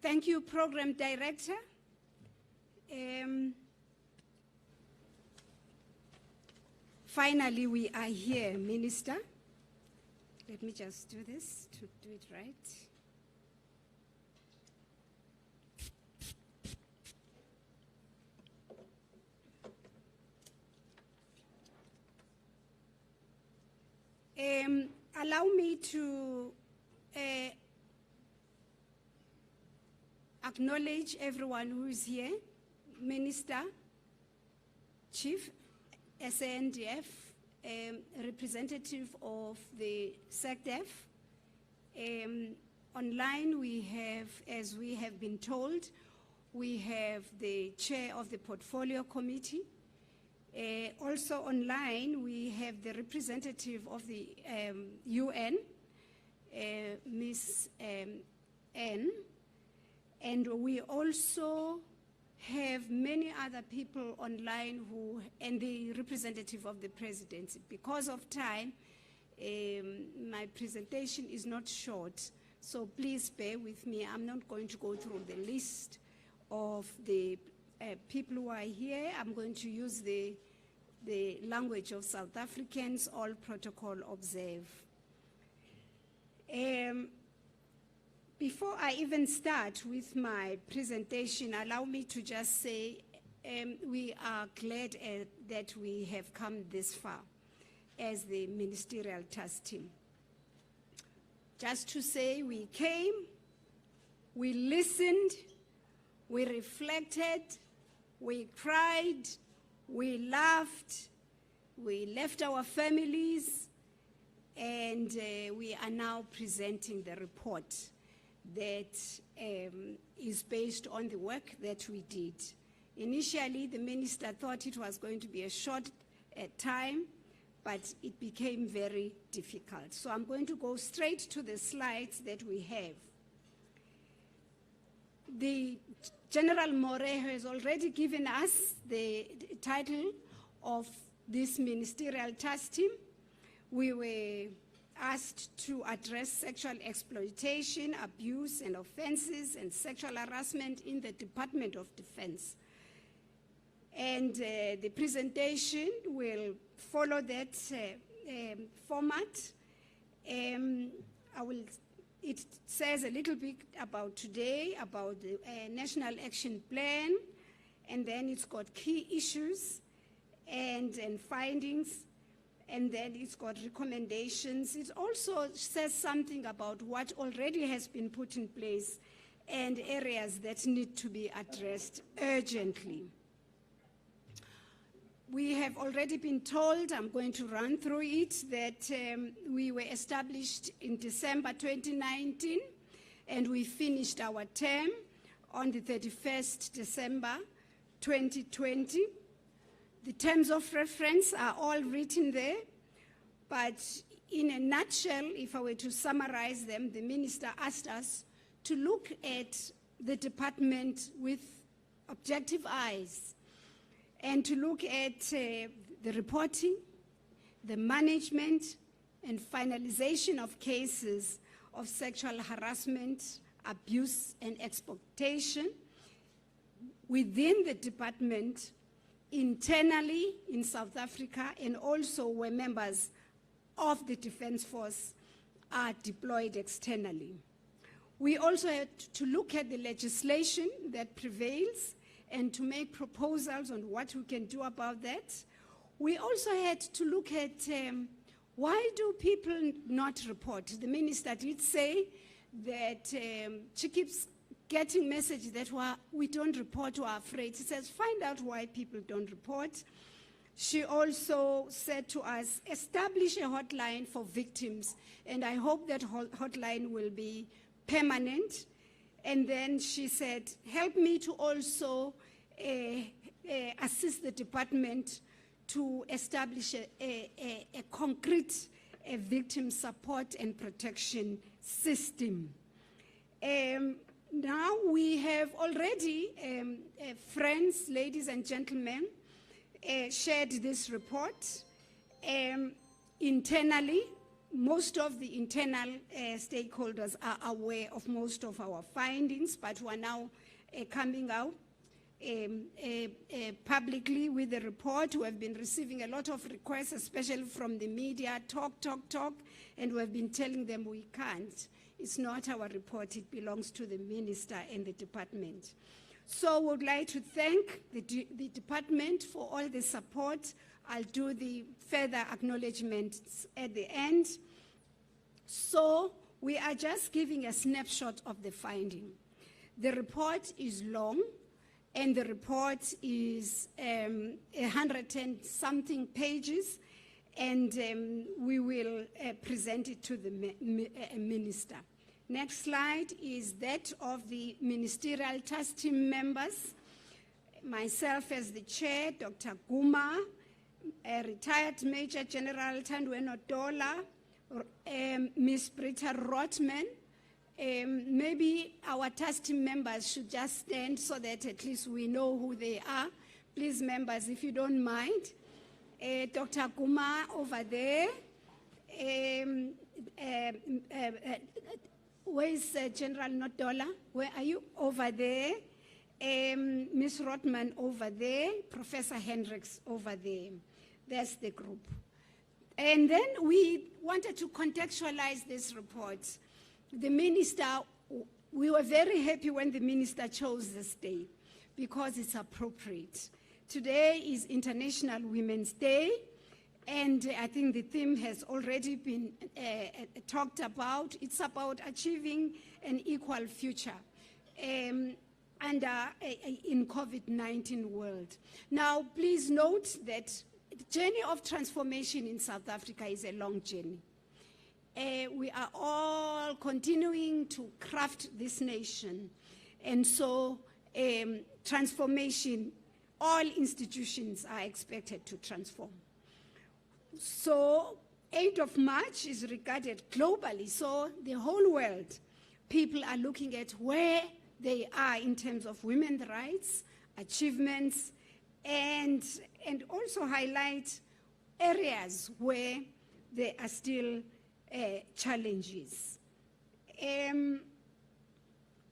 Thank you, Program Director. Finally, we are here, Minister. Let me just do this to do it right. Allow me to acknowledge everyone who is here, Minister, Chief, SANDF, representative of the SecDef. Online we have, as we have been told, we have the Chair of the Portfolio Committee. Also online we have the representative of the UN, Ms. N, and we also have many other people online and the representative of the presidency. Because of time, my presentation is not short, so please bear with me. I'm not going to go through the list of the people who are here. I'm going to use the language of South Africans, all protocol observe. Before I even start with my presentation, allow me to just say we are glad that we have come this far as the Ministerial Task Team. Just to say, we came, we listened, we reflected, we cried, we laughed, we left our families, and we are now presenting the report that is based on the work that we did. Initially, the minister thought it was going to be a short time, but it became very difficult. So I'm going to go straight to the slides that we have. The General More has already given us the title of this Ministerial Task Team. We were asked to address sexual exploitation, abuse, and offenses, and sexual harassment in the Department of Defense. And the presentation will follow that format. It says a little bit about today, about the National Action Plan, and then it's got key issues and findings, and then it's got recommendations. It also says something about what already has been put in place and areas that need to be addressed urgently. We have already been told, I'm going to run through it, that we were established in December 2019, and we finished our term on the 31st December 2020. The terms of reference are all written there, but in a nutshell, if I were to summarize them, the minister asked us to look at the department with objective eyes, and to look at the reporting, the management, and finalization of cases of sexual harassment, abuse, and exploitation within the department, internally in South Africa, and also where members of the Defence Force are deployed externally. We also had to look at the legislation that prevails and to make proposals on what we can do about that. We also had to look at why do people not report. The minister did say that she keeps getting messages that we don't report, we're afraid. She says, find out why people don't report. She also said to us, establish a hotline for victims, and I hope that hotline will be permanent. And then she said, help me to also assist the department to establish a concrete victim support and protection system. Now we have already, friends, ladies and gentlemen, shared this report internally most of the internal stakeholders are aware of most of our findings, but we are now coming out publicly with the report. We have been receiving a lot of requests, especially from the media, talk, and we have been telling them we can't. It's not our report, it belongs to the minister and the department. So we would like to thank the department for all the support. I'll do the further acknowledgements at the end. So we are just giving a snapshot of the finding. The report is long, and the report is 100 and something pages, and we will present it to the minister. Next slide is that of the Ministerial Task Team members. Myself as the chair, Dr. Guma, retired Major General Thandwe Dola, Ms. Britta Rotman. Maybe our task team members should just stand so that at least we know who they are. Please, members, if you don't mind. Dr. Guma over there. Where is General Nodola? Where are you? Over there. Ms. Rotman over there. Professor Hendricks over there. That's the group. And then we wanted to contextualize this report. The minister, we were very happy when the minister chose this day because it's appropriate. Today is International Women's Day, and I think the theme has already been talked about. It's about achieving an equal future in COVID-19 world. Now, please note that the journey of transformation in South Africa is a long journey. We are all continuing to craft this nation, and so transformation, all institutions are expected to transform. So 8th of March is regarded globally, so the whole world, people are looking at where they are in terms of women's rights, achievements, and also highlight areas where there are still challenges.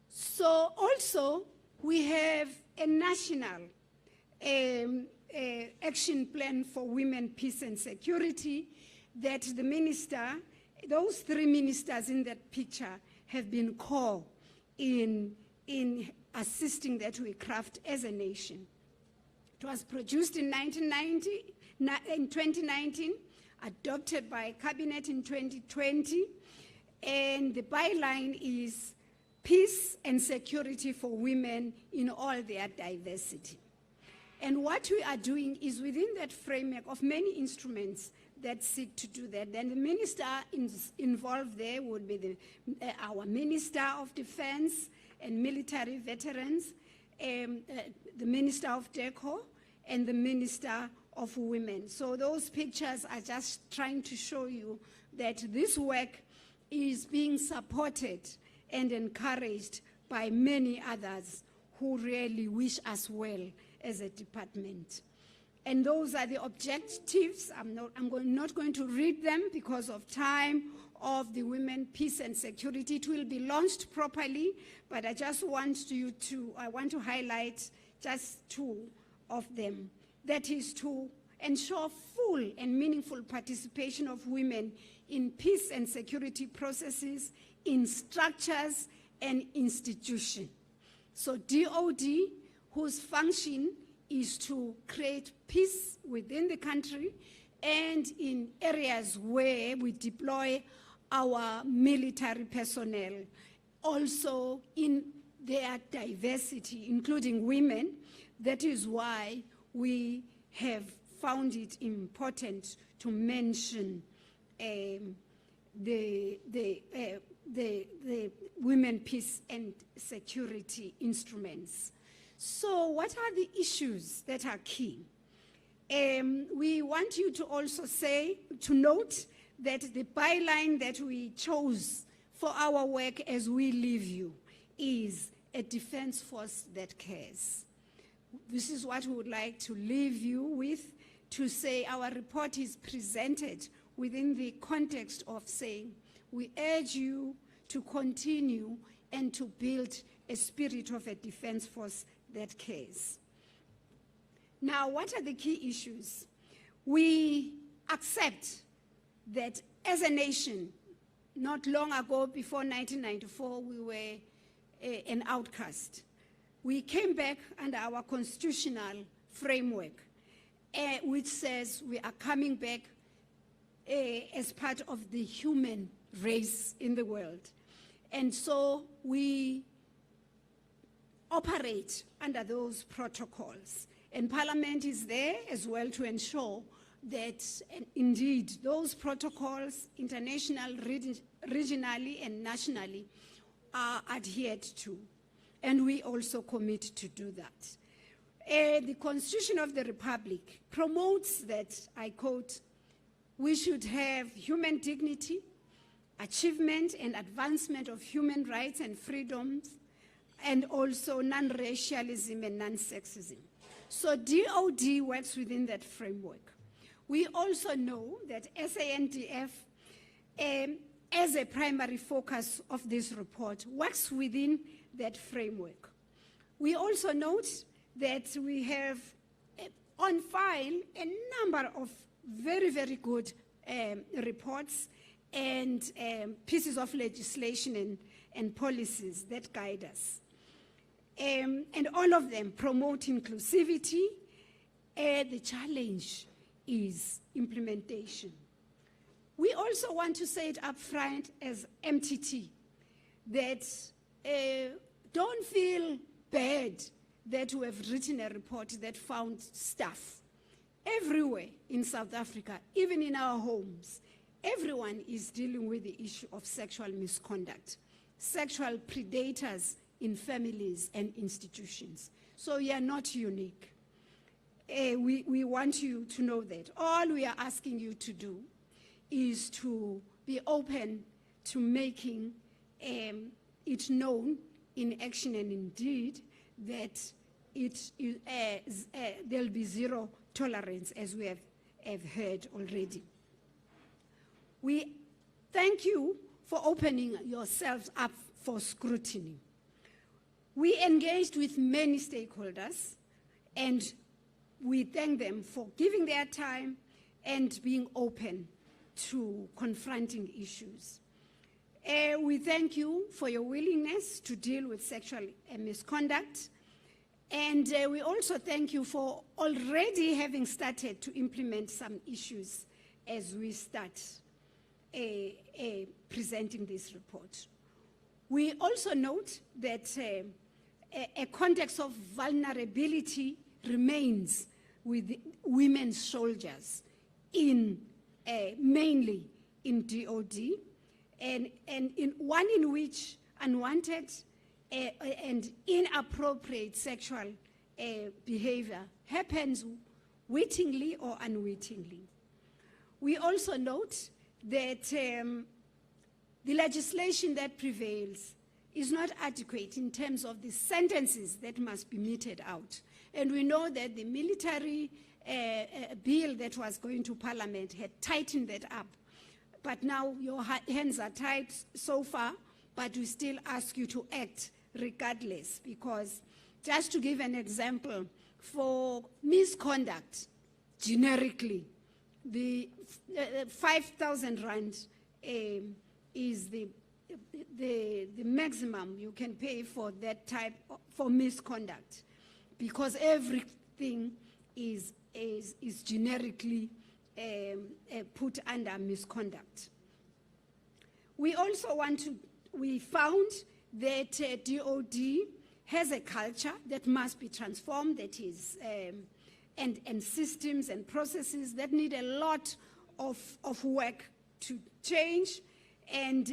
So also we have a national action plan for women, peace and security that the minister, those 3 ministers in that picture have been core in assisting that we craft as a nation. It was produced in 2019, adopted by Cabinet in 2020, and the byline is peace and security for women in all their diversity. And what we are doing is within that framework of many instruments that seek to do that. Then the minister involved there would be our Minister of Defense and Military Veterans, the Minister of Thoko, and the Minister of Women. So those pictures are just trying to show you that this work is being supported and encouraged by many others who really wish us well as a department. And those are the objectives. I'm not going to read them because of time, of the Women, Peace and Security. It will be launched properly, but I just want to highlight just 2 of them. That is to ensure full and meaningful participation of women in peace and security processes, in structures and institutions. So DOD, whose function is to create peace within the country and in areas where we deploy our military personnel, also in their diversity, including women. That is why we have found it important to mention the Women, Peace and Security instruments. So what are the issues that are key? We want you to also note that the byline that we chose for our work as we leave you is a defense force that cares. This is what we would like to leave you with, to say our report is presented within the context of saying, we urge you to continue and to build a spirit of a defense force that cares. Now, what are the key issues? We accept that as a nation, not long ago, before 1994, we were an outcast. We came back under our constitutional framework, which says we are coming back as part of the human race in the world. And so we operate under those protocols. And Parliament is there as well to ensure that indeed those protocols, international, regionally, and nationally, are adhered to. And we also commit to do that. The Constitution of the Republic promotes that, I quote, we should have human dignity, achievement and advancement of human rights and freedoms, and also non-racialism and non-sexism. So DOD works within that framework. We also know that SANDF, as a primary focus of this report, works within that framework. We also note that we have on file a number of very, very good reports and pieces of legislation and policies that guide us. And all of them promote inclusivity. The challenge is implementation. We also want to say it up front as MTT, that don't feel bad that we have written a report that found stuff everywhere in South Africa, even in our homes. Everyone is dealing with the issue of sexual misconduct, sexual predators in families and institutions. So you are not unique. We want you to know that. All we are asking you to do is to be open to making it known in action and indeed that there'll be zero tolerance, as we have heard already. We thank you for opening yourselves up for scrutiny. We engaged with many stakeholders, and we thank them for giving their time and being open to confronting issues. We thank you for your willingness to deal with sexual misconduct, and we also thank you for already having started to implement some issues as we start presenting this report. We also note that a context of vulnerability remains with women soldiers, mainly in DOD, and in one in which unwanted and inappropriate sexual behavior happens wittingly or unwittingly. We also note that the legislation that prevails is not adequate in terms of the sentences that must be meted out. And we know that the military bill that was going to Parliament had tightened that up. But now your hands are tied so far, but we still ask you to act regardless, because just to give an example, for misconduct, generically, the 5,000 rand is the maximum you can pay for that type for misconduct, because everything is generically put under misconduct. We also we found that DOD has a culture that must be transformed, that is, and systems and processes that need a lot of work to change, and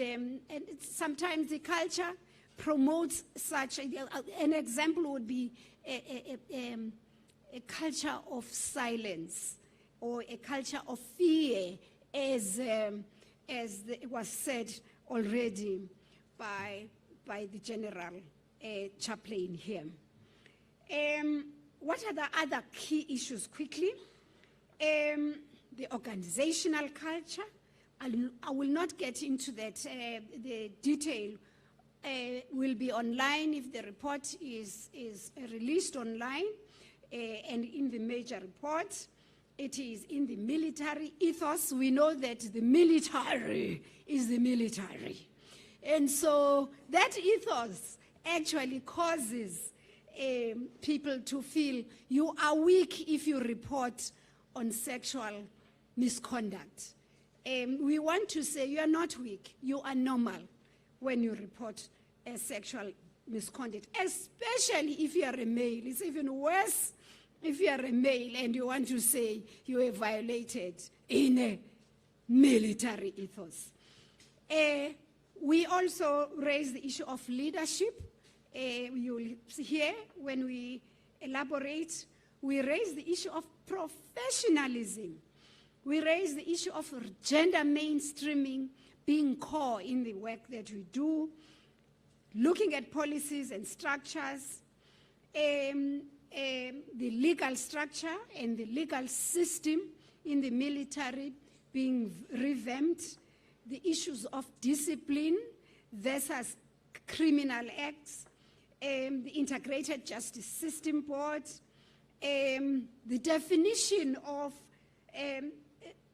sometimes the culture promotes such. An example would be a culture of silence or a culture of fear, as it was said already by the general chaplain here. What are the other key issues quickly? the organizational culture. I will not get into that. The detail will be online if the report is released online, and in the major report. It is in the military ethos. We know that the military is the military. And so that ethos actually causes people to feel you are weak if you report on sexual misconduct. We want to say you are not weak, you are normal when you report sexual misconduct, especially if you are a male. It's even worse if you are a male and you want to say you are violated in a military ethos. We also raise the issue of leadership. You will hear when we elaborate, we raise the issue of professionalism. We raise the issue of gender mainstreaming being core in the work that we do, looking at policies and structures, the legal structure and the legal system in the military being revamped, the issues of discipline versus criminal acts, the Integrated Justice System Board, the definition of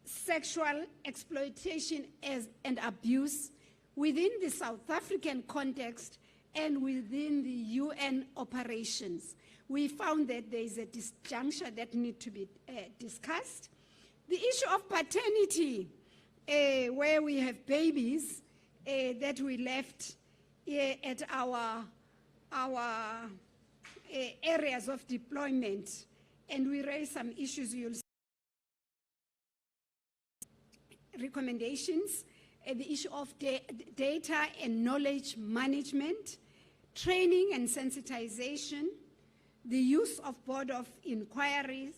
sexual exploitation and abuse within the South African context and within the UN operations. We found that there is a disjuncture that needs to be discussed. The issue of paternity, where we have babies that we left at our areas of deployment, and we raise some issues. You'll see recommendations, the issue of data and knowledge management, training and sensitization, the use of board of inquiries,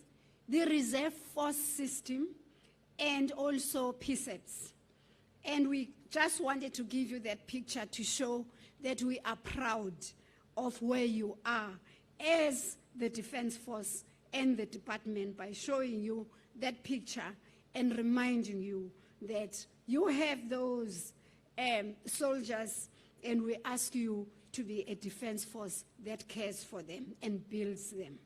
the reserve force system, and also PSEPs. And we just wanted to give you that picture to show that we are proud of where you are as the Defense Force and the department by showing you that picture and reminding you that you have those soldiers, and we ask you to be a defense force that cares for them and builds them.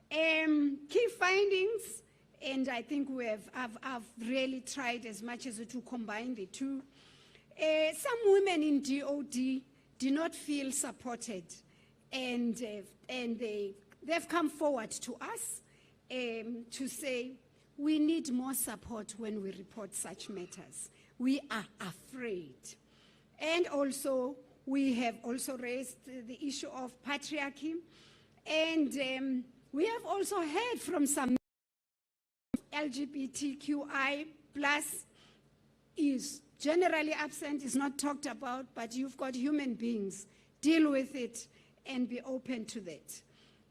Key findings, and I think I've really tried as much as to combine the two. Some women in DOD do not feel supported, and they've come forward to us to say, we need more support when we report such matters. We are afraid. And also, we have also raised the issue of patriarchy. And we have also heard from some LGBTQI plus is generally absent, is not talked about, but you've got human beings. Deal with it and be open to that.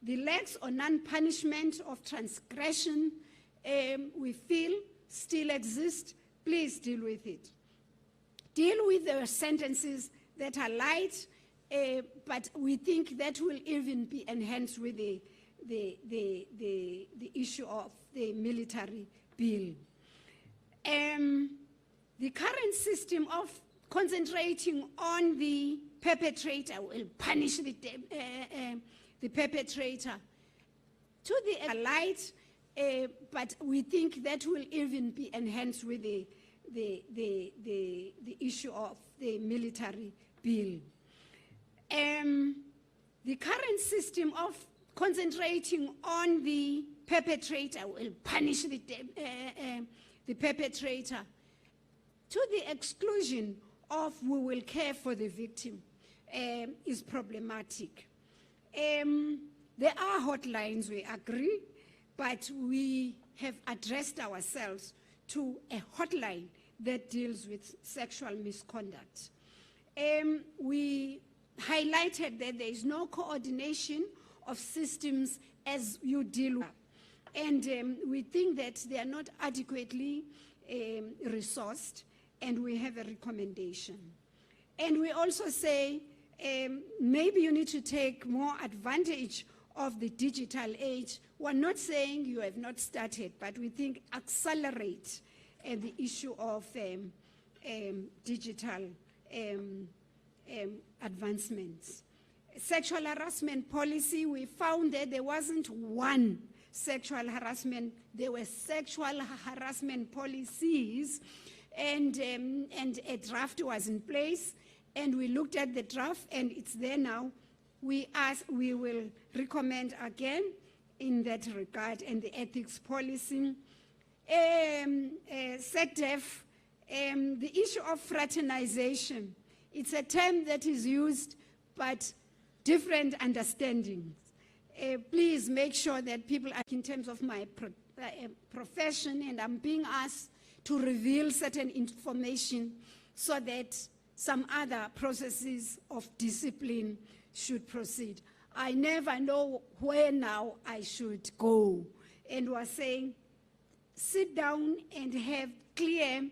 The lax or non-punishment of transgression we feel still exist. Please deal with it. Deal with the sentences that are light, but we think that will even be enhanced with the issue of the military bill. The current system of concentrating on the perpetrator will punish the perpetrator to the light, but we think that will even be enhanced with the issue of the military bill. The current system of concentrating on the perpetrator will punish the perpetrator to the exclusion of we will care for the victim is problematic. There are hotlines, we agree, but we have addressed ourselves to a hotline that deals with sexual misconduct. We highlighted that there is no coordination of systems as you deal with, and we think that they are not adequately resourced, and we have a recommendation. And we also say maybe you need to take more advantage of the digital age. We're not saying you have not started, but we think accelerate the issue of digital advancements. Sexual harassment policy, we found that there wasn't one sexual harassment, there were sexual harassment policies, and a draft was in place, and we looked at the draft, and it's there now. We will recommend again in that regard, and the ethics policy. SECDEF, the issue of fraternization, it's a term that is used, but different understandings. Please make sure that people are, in terms of my profession, and I'm being asked to reveal certain information so that some other processes of discipline should proceed. I never know where now I should go. And we're saying, sit down and have clear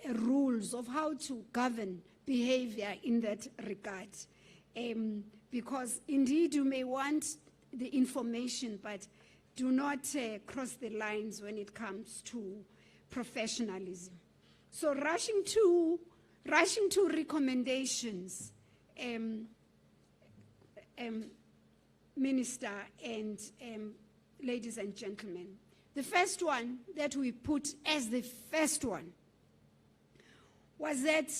rules of how to govern behavior in that regard. Because indeed you may want the information, but do not cross the lines when it comes to professionalism. So rushing to recommendations, Minister and ladies and gentlemen. The first one that we put as the first one was that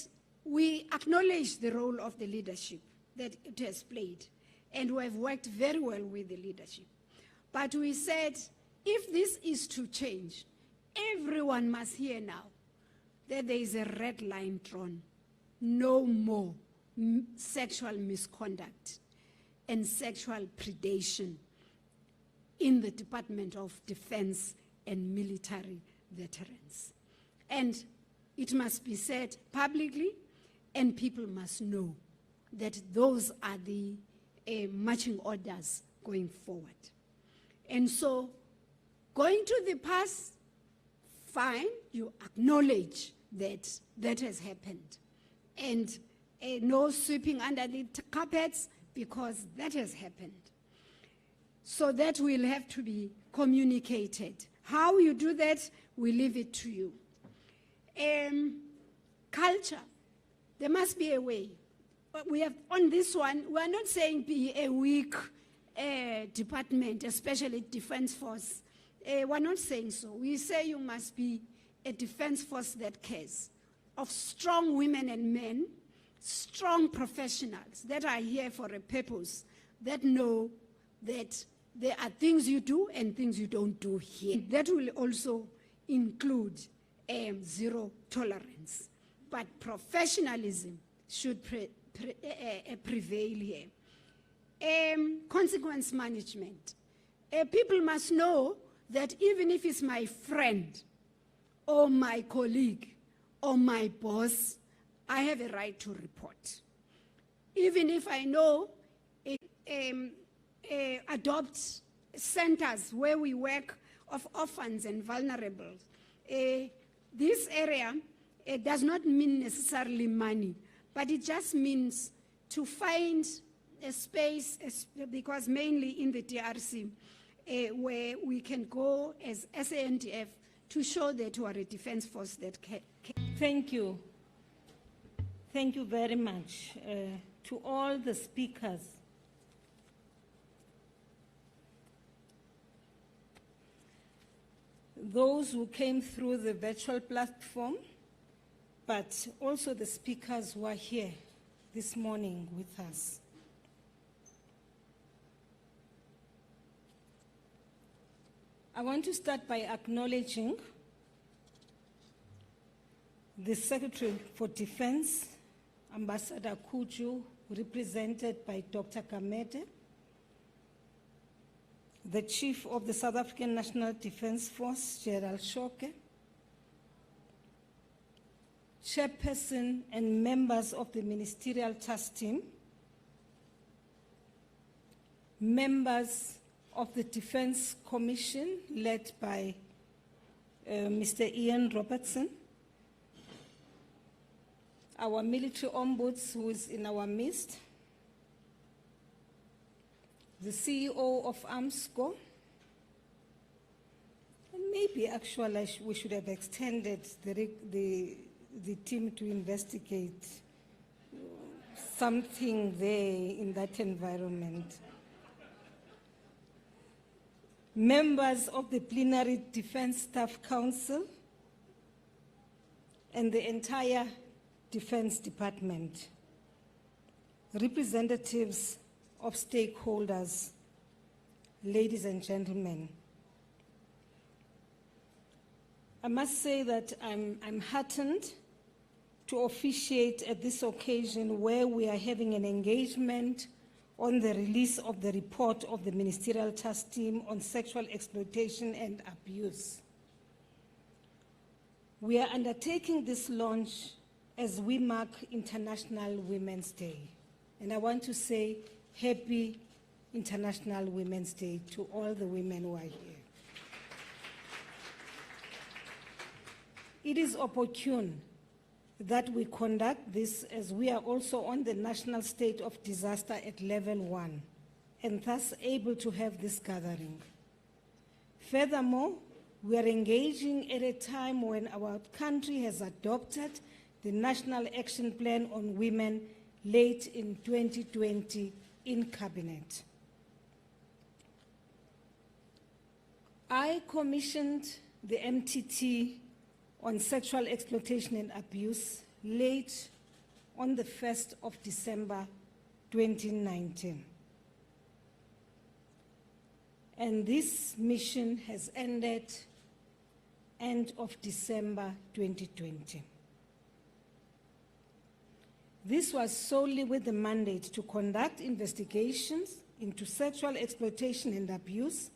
we acknowledge the role of the leadership that it has played, and we have worked very well with the leadership. But we said, if this is to change, everyone must hear now that there is a red line drawn. No more sexual misconduct and sexual predation in the Department of Defense and military veterans. And it must be said publicly, and people must know that those are the marching orders going forward. And so, going to the past, fine, you acknowledge that that has happened. And no sweeping under the carpets, because that has happened. So that will have to be communicated. How you do that, we leave it to you. Culture, there must be a way. We have, on this one, we are not saying be a weak department, especially Defense Force. We're not saying so. We say you must be a Defense Force that cares, of strong women and men, strong professionals that are here for a purpose, that know that there are things you do and things you don't do here. That will also include zero tolerance. But professionalism should prevail here. Consequence management. People must know that even if it's my friend or my colleague or my boss, I have a right to report. Even if I know adopt centers where we work of orphans and vulnerables. This area does not mean necessarily money, but it just means to find a space, because mainly in the DRC, where we can go as SANDF to show that we are a defense force that can. Thank you. Thank you very much to all the speakers. Those who came through the virtual platform, but also the speakers who are here this morning with us. I want to start by acknowledging the Secretary for Defense, Ambassador Kuju, represented by Dr. Kamete, the Chief of the South African National Defense Force, General Shoke, Chairperson and members of the Ministerial Task Team, members of the Defense Commission led by Mr. Ian Robertson, our military ombuds who is in our midst, the CEO of AMSCO, and maybe actually we should have extended the team to investigate something there in that environment. Members of the Plenary Defense Staff Council and the entire Defense Department, representatives of stakeholders, ladies and gentlemen. I must say that I'm heartened to officiate at this occasion where we are having an engagement on the release of the report of the Ministerial Task Team on Sexual Exploitation and Abuse. We are undertaking this launch as we mark International Women's Day. And I want to say happy International Women's Day to all the women who are here. It is opportune that we conduct this as we are also on the national state of disaster at level 1 and thus able to have this gathering. Furthermore, we are engaging at a time when our country has adopted the National Action Plan on Women late in 2020 in Cabinet. I commissioned the MTT on Sexual Exploitation and Abuse late on the 1st of December 2019. And this mission has ended end of December 2020. This was solely with the mandate to conduct investigations into sexual exploitation and abuse,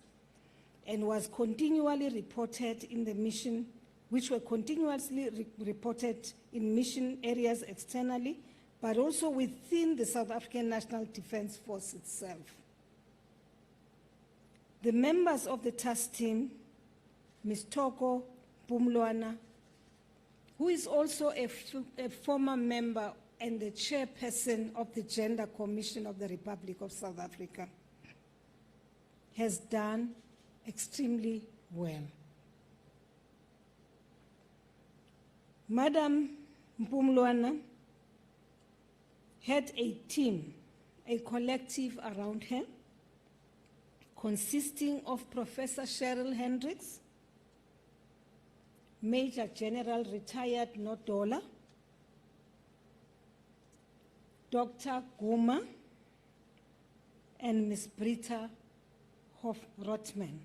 and was continually reported in the mission, which were continuously reported in mission areas externally, but also within the South African National Defence Force itself. The members of the task team, Ms. Thoko, Mpumlwana, who is also a former member and the chairperson of the Gender Commission of the Republic of South Africa, has done extremely well. Madam Mpumlwana had a team, a collective around her, consisting of Professor Cheryl Hendricks, Major General retired Nodola, Dr. Guma, and Ms. Britta Hoff-Rotman.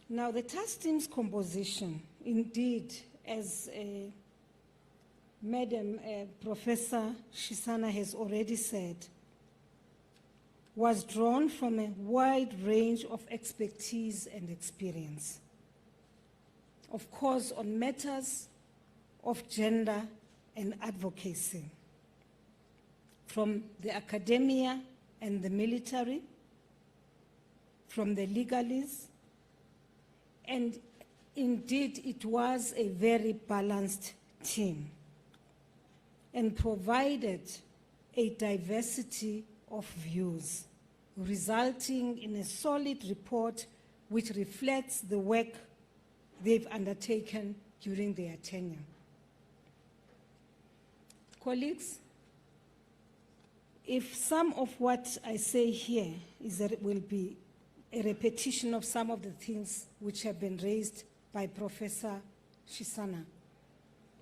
Now, the task team's composition, indeed, as Madam Professor Shisana has already said, was drawn from a wide range of expertise and experience. Of course, on matters of gender and advocacy, from the academia and the military, from the legalists, and indeed it was a very balanced team and provided a diversity of views, resulting in a solid report which reflects the work they've undertaken during their tenure. Colleagues, if some of what I say here will be a repetition of some of the things which have been raised by Professor Shisana,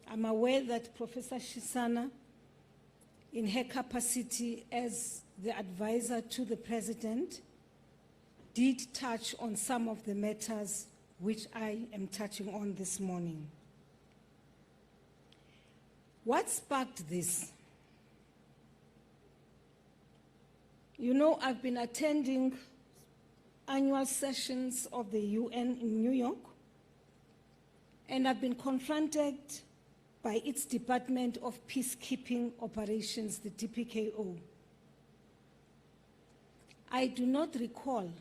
I'm aware that Professor Shisana, in her capacity as the advisor to the President, did touch on some of the matters which I am touching on this morning. What sparked this? You know, I've been attending annual sessions of the UN in New York, and I've been confronted by its Department of Peacekeeping Operations, the DPKO. I do not recall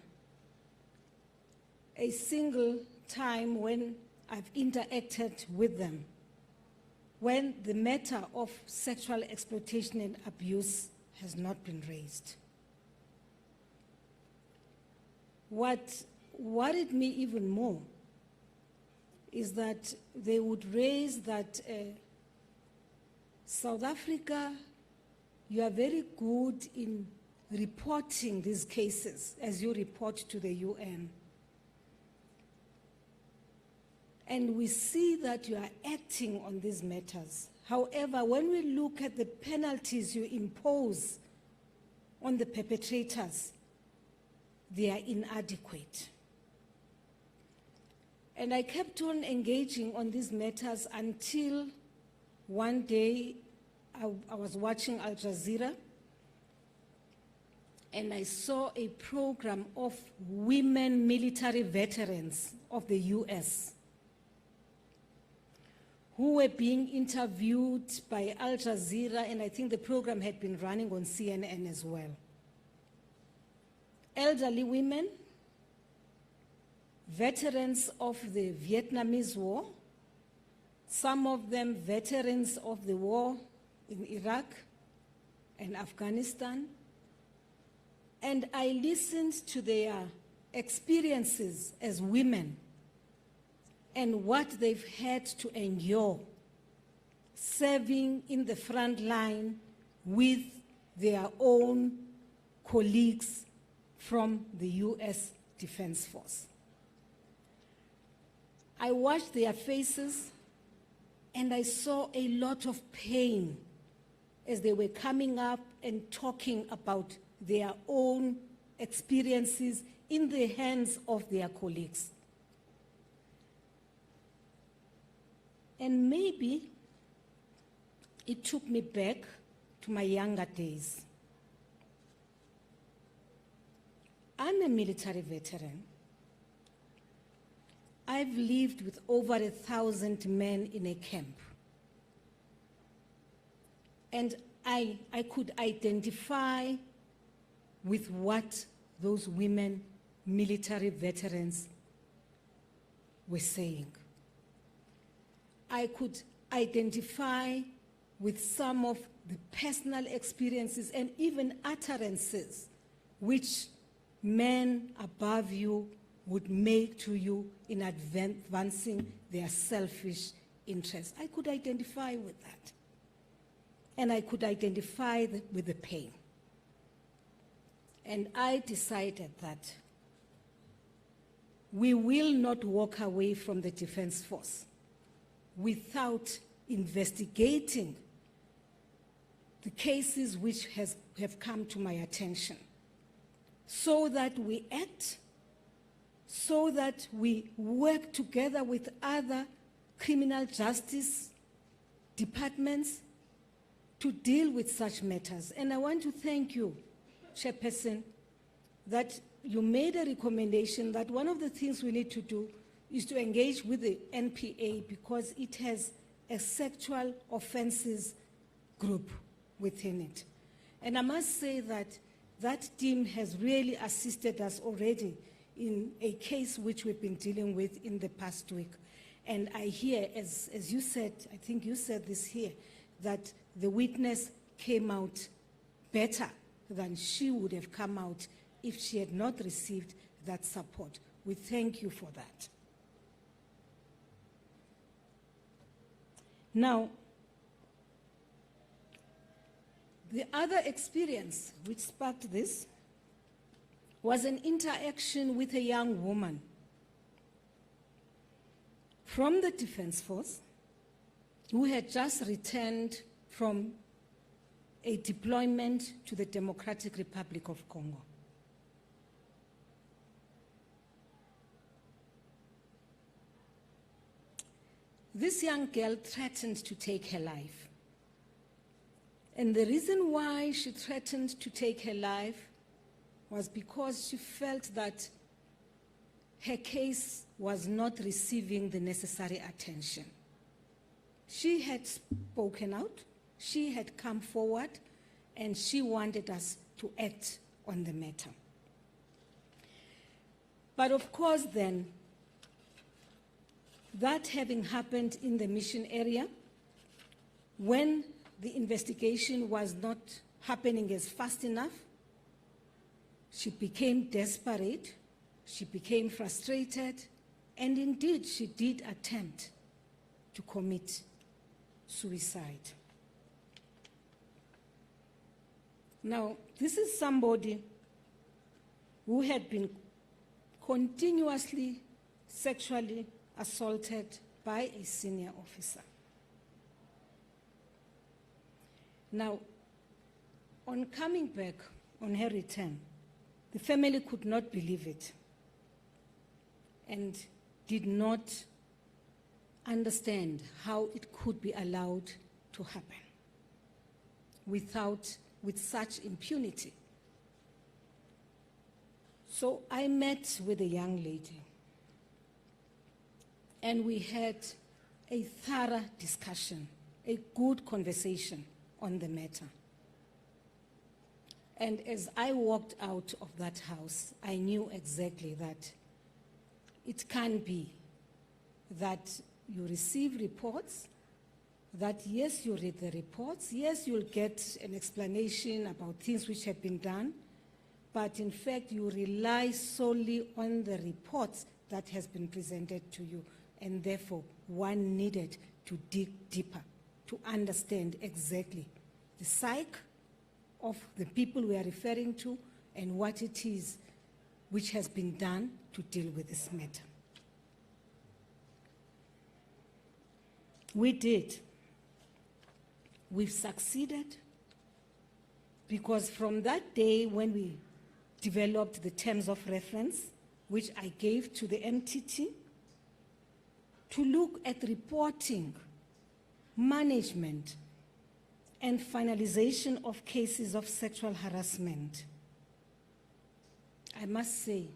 a single time when I've interacted with them when the matter of sexual exploitation and abuse has not been raised. What worried me even more is that they would raise that South Africa, you are very good in reporting these cases as you report to the UN. And we see that you are acting on these matters. However, when we look at the penalties you impose on the perpetrators, they are inadequate. And I kept on engaging on these matters until one day I was watching Al Jazeera and I saw a program of women military veterans of the US who were being interviewed by Al Jazeera, and I think the program had been running on CNN as well. Elderly women, veterans of the Vietnamese War, some of them veterans of the war in Iraq and Afghanistan, and I listened to their experiences as women and what they've had to endure serving in the front line with their own colleagues from the US Defense Force. I watched their faces and I saw a lot of pain as they were coming up and talking about their own experiences in the hands of their colleagues. And maybe it took me back to my younger days. I'm a military veteran. I've lived with over 1,000 men in a camp. And I could identify with what those women, military veterans, were saying. I could identify with some of the personal experiences and even utterances which men above you would make to you in advancing their selfish interests. I could identify with that. And I could identify with the pain. And I decided that we will not walk away from the Defense Force without investigating the cases which have come to my attention, so that we act, so that we work together with other criminal justice departments to deal with such matters. And I want to thank you, Chairperson, that you made a recommendation that one of the things we need to do is to engage with the NPA because it has a sexual offenses group within it. And I must say that that team has really assisted us already in a case which we've been dealing with in the past week. And I hear, as you said, I think you said this here, that the witness came out better than she would have come out if she had not received that support. We thank you for that. Now, the other experience which sparked this was an interaction with a young woman from the Defense Force who had just returned from a deployment to the Democratic Republic of Congo. This young girl threatened to take her life. And the reason why she threatened to take her life was because she felt that her case was not receiving the necessary attention. She had spoken out, she had come forward, and she wanted us to act on the matter. But of course then, that having happened in the mission area, when the investigation was not happening as fast enough. She became desperate, she became frustrated, and indeed she did attempt to commit suicide. Now, this is somebody who had been continuously sexually assaulted by a senior officer. Now, on coming back, on her return, the family could not believe it and did not understand how it could be allowed to happen with such impunity. So I met with a young lady and we had a thorough discussion, a good conversation on the matter. And as I walked out of that house, I knew exactly that it can be that you receive reports, that yes, you read the reports, yes, you'll get an explanation about things which have been done, but in fact, you rely solely on the reports that has been presented to you, and therefore, one needed to dig deeper to understand exactly the psyche of the people we are referring to and what it is which has been done to deal with this matter. We did. We've succeeded because from that day when we developed the terms of reference, which I gave to the MTT, to look at reporting, management, and finalization of cases of sexual harassment. I must say,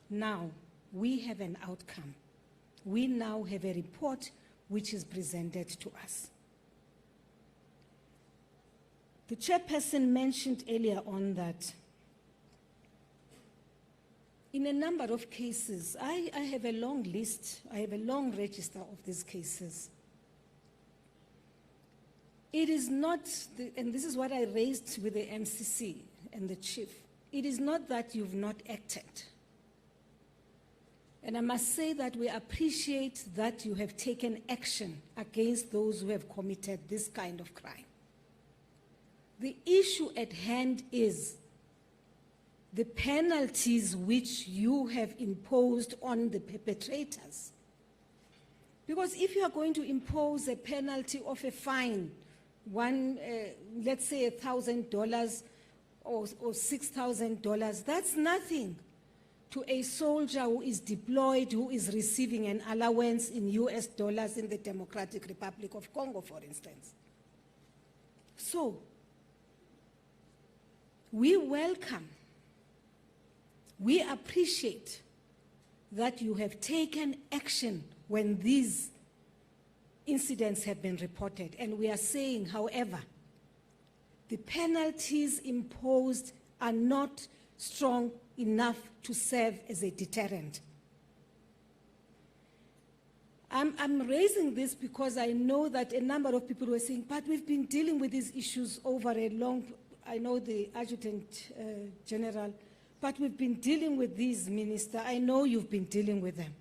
now we have an outcome. We now have a report which is presented to us. The chairperson mentioned earlier on that in a number of cases, I have a long list, I have a long register of these cases. It is not, and this is what I raised with the MCC and the chief, it is not that you've not acted. And I must say that we appreciate that you have taken action against those who have committed this kind of crime. The issue at hand is the penalties which you have imposed on the perpetrators. Because if you are going to impose a penalty of a fine, let's say $1,000 or $6,000, that's nothing to a soldier who is deployed, who is receiving an allowance in US dollars in the Democratic Republic of Congo, for instance. So, we welcome, we appreciate that you have taken action when these incidents have been reported. And we are saying, however, the penalties imposed are not strong enough to serve as a deterrent. I'm raising this because I know that a number of people were saying, but we've been dealing with these issues over a long, I know the Adjutant General, but we've been dealing with these, Minister. I know you've been dealing with them.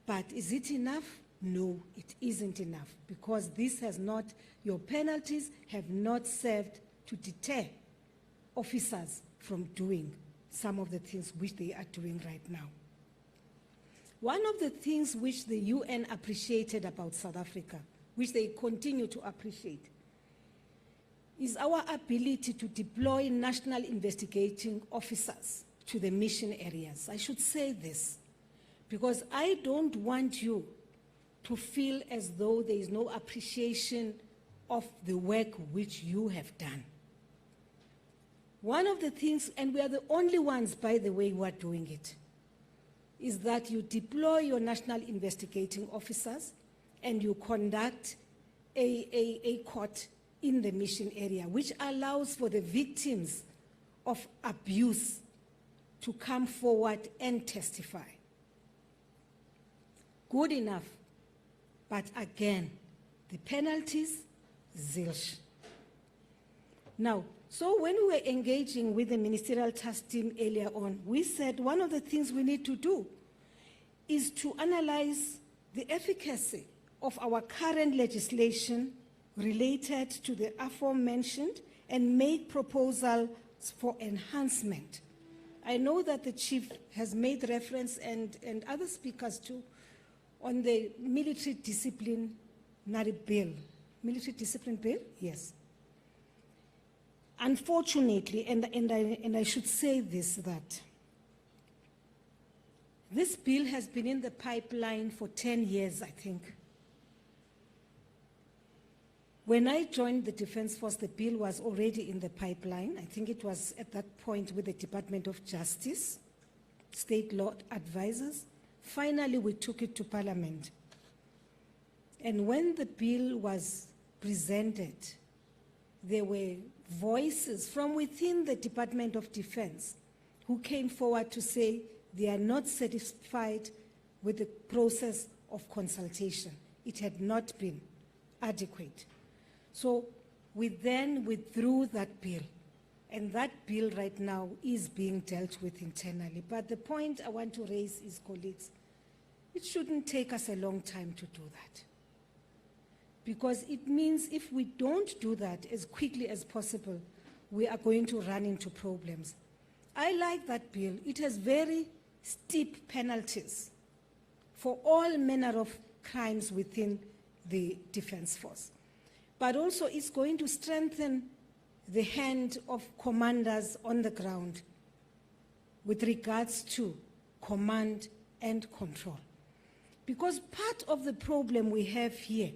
But is it enough? No, it isn't enough, because this has not, your penalties have not served to deter officers from doing some of the things which they are doing right now. One of the things which the UN appreciated about South Africa, which they continue to appreciate, is our ability to deploy national investigating officers to the mission areas. I should say this, because I don't want you to feel as though there is no appreciation of the work which you have done. One of the things, and we are the only ones, by the way, who are doing it, is that you deploy your national investigating officers and you conduct a court in the mission area, which allows for the victims of abuse to come forward and testify. Good enough, but again, the penalties, zilch. Now, So when we were engaging with the Ministerial Task Team earlier on, we said one of the things we need to do is to analyze the efficacy of our current legislation related to the aforementioned and make proposals for enhancement. I know that the Chief has made reference, and other speakers too, on the military disciplinary bill. Military discipline bill? Yes. Unfortunately, and I should say this, that this bill has been in the pipeline for 10 years, I think. When I joined the Defence Force, the bill was already in the pipeline. I think it was at that point with the Department of Justice, state law advisors. Finally, we took it to Parliament. And when the bill was presented, there were voices from within the Department of Defense who came forward to say they are not satisfied with the process of consultation. It had not been adequate. So we then withdrew that bill, and that bill right now is being dealt with internally. But the point I want to raise is, colleagues, it shouldn't take us a long time to do that. Because it means if we don't do that as quickly as possible, we are going to run into problems. I like that bill. It has very steep penalties for all manner of crimes within the Defence Force. But also it's going to strengthen the hand of commanders on the ground with regards to command and control. Because part of the problem we have here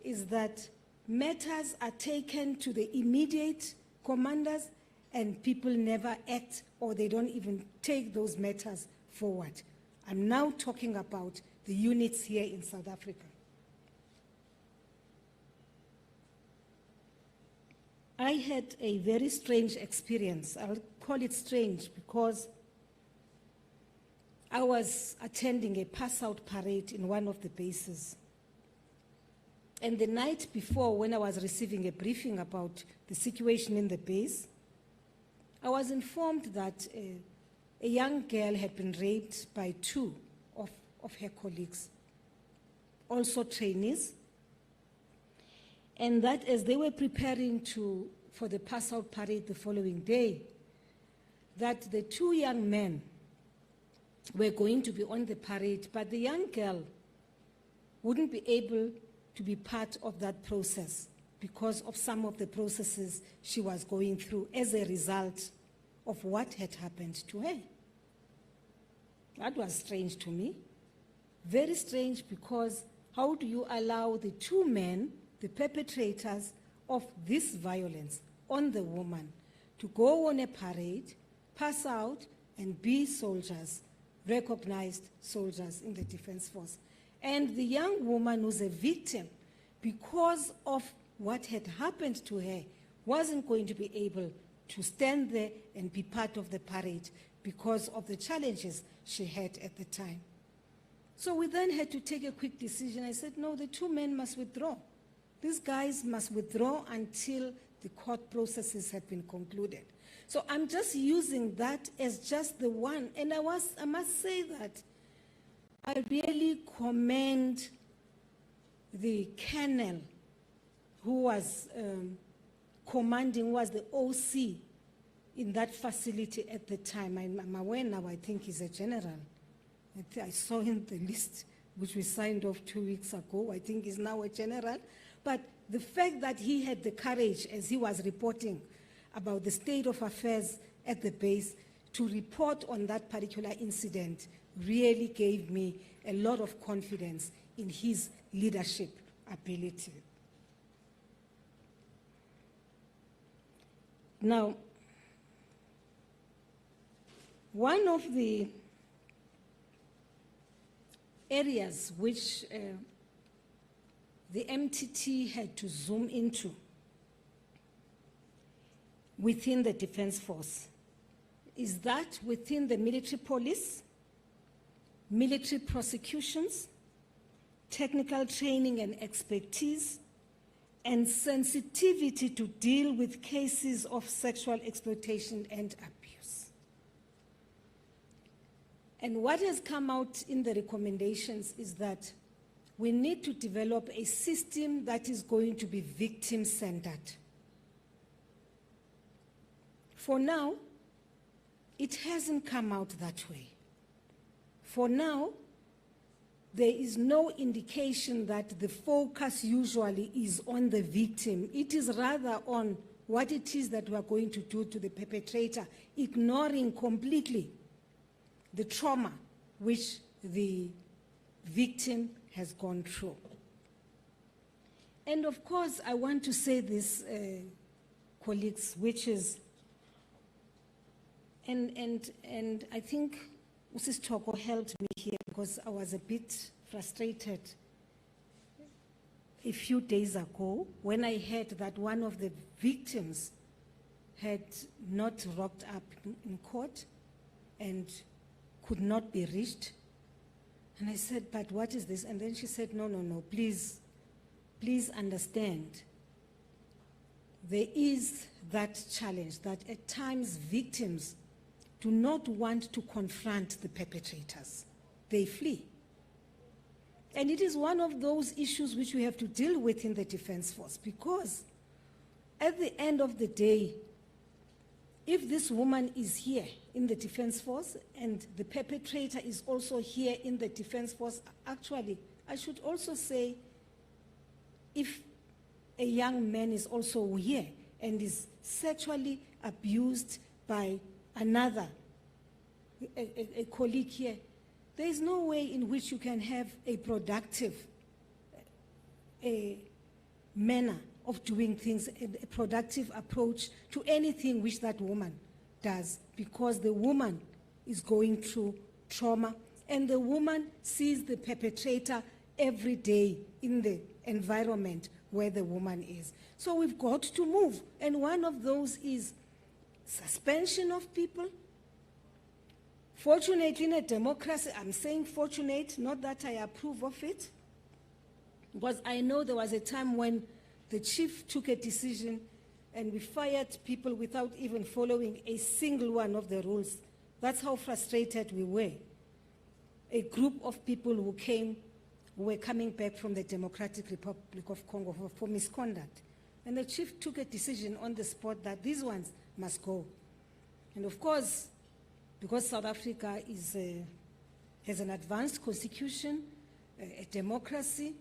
is that matters are taken to the immediate commanders and people never act, or they don't even take those matters forward. I'm now talking about the units here in South Africa. I had a very strange experience. I'll call it strange because I was attending a pass-out parade in one of the bases. And the night before, when I was receiving a briefing about the situation in the base, I was informed that a young girl had been raped by two of her colleagues, also trainees, and that as they were preparing for the pass-out parade the following day, that the two young men were going to be on the parade, but the young girl wouldn't be able to be part of that process because of some of the processes she was going through as a result of what had happened to her. That was strange to me. Very strange, because how do you allow the two men, the perpetrators of this violence on the woman, to go on a parade, pass out, and be soldiers, recognized soldiers in the Defence Force? And the young woman who's a victim, because of what had happened to her, wasn't going to be able to stand there and be part of the parade because of the challenges she had at the time. So we then had to take a quick decision. I said, no, the two men must withdraw. These guys must withdraw until the court processes have been concluded. So I'm just using that as just the one. And I must say that I really commend the colonel who was commanding, was the OC in that facility at the time. I'm aware now, I think he's a general. I saw him the list, which we signed off 2 weeks ago. I think he's now a general. But the fact that he had the courage, as he was reporting about the state of affairs at the base, to report on that particular incident really gave me a lot of confidence in his leadership ability. Now, one of the areas which the MTT had to zoom into within the Defence Force is that within the military police, military prosecutions, technical training and expertise, and sensitivity to deal with cases of sexual exploitation and abuse. And what has come out in the recommendations is that we need to develop a system that is going to be victim-centered. For now, it hasn't come out that way. For now, there is no indication that the focus usually is on the victim. It is rather on what it is that we are going to do to the perpetrator, ignoring completely the trauma which the victim has gone through. And of course, I want to say this, colleagues, which is, and I think Mrs. Thoko helped me here because I was a bit frustrated a few days ago when I heard that one of the victims had not rocked up in court and could not be reached. And I said, but what is this? And then she said, no, please understand. There is that challenge that at times victims do not want to confront the perpetrators. They flee. And it is one of those issues which we have to deal with in the Defence Force, because at the end of the day, if this woman is here in the Defence Force and the perpetrator is also here in the Defence Force, actually, I should also say, if a young man is also here and is sexually abused by another, a colleague here, there is no way in which you can have a productive manner of doing things, a productive approach to anything which that woman does, because the woman is going through trauma and the woman sees the perpetrator every day in the environment where the woman is. So we've got to move, and one of those is suspension of people. Fortunately, in a democracy, I'm saying fortunate, not that I approve of it, because I know there was a time when the chief took a decision and we fired people without even following a single one of the rules. That's how frustrated we were. A group of people who were coming back from the Democratic Republic of Congo for misconduct. And the chief took a decision on the spot that these ones must go. And of course, because South Africa has an advanced constitution, a democracy,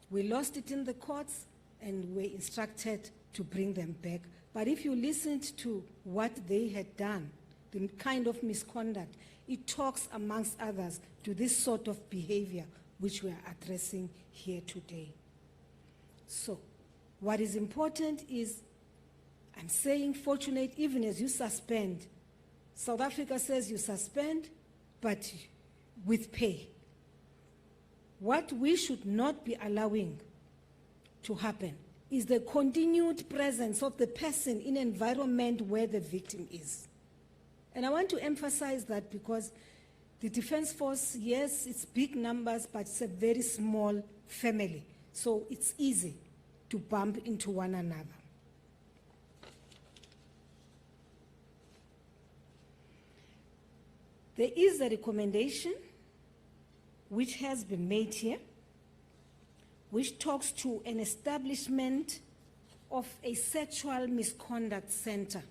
we lost it in the courts and were instructed to bring them back. But if you listened to what they had done, the kind of misconduct, it talks, amongst others, to this sort of behavior which we are addressing here today. So, what is important is, I'm saying fortunate, even as you suspend, South Africa says you suspend, but with pay. What we should not be allowing to happen is the continued presence of the person in an environment where the victim is. And I want to emphasize that because the Defence Force, yes, it's big numbers, but it's a very small family. So it's easy to bump into one another. There is a recommendation which has been made here, which talks to an establishment of a sexual misconduct center.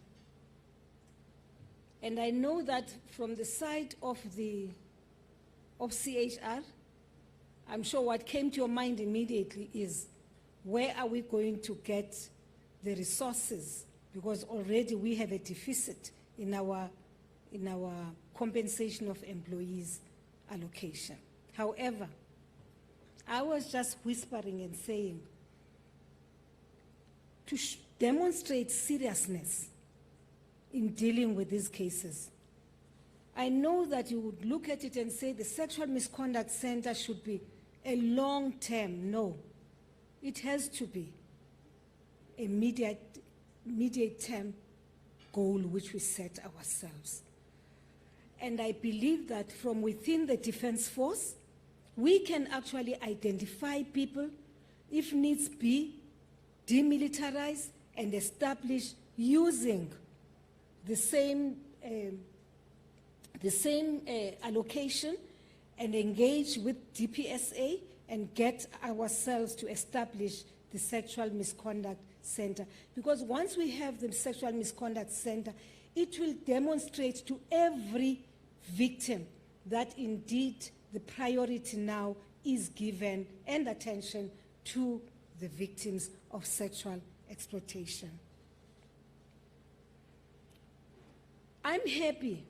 And I know that from the side of CHR, I'm sure what came to your mind immediately is, where are we going to get the resources? Because already we have a deficit in our compensation of employees allocation. However, I was just whispering and saying, to demonstrate seriousness in dealing with these cases, I know that you would look at it and say the Sexual Misconduct Center should be a long-term. No, it has to be a immediate-term goal which we set ourselves. And I believe that from within the Defence Force, we can actually identify people, if needs be, demilitarize and establish using the same allocation and engage with DPSA and get ourselves to establish the Sexual Misconduct Center. Because once we have the Sexual Misconduct Center, it will demonstrate to every victim that indeed the priority now is given and attention to the victims of sexual exploitation. I'm happy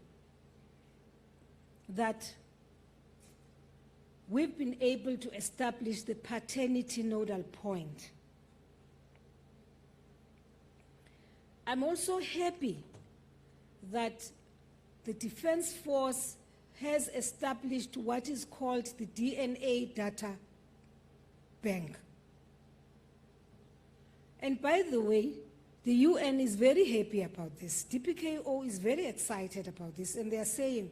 that we've been able to establish the paternity nodal point. I'm also happy that the Defense Force has established what is called the DNA data bank. And by the way, the UN is very happy about this. DPKO is very excited about this, and they are saying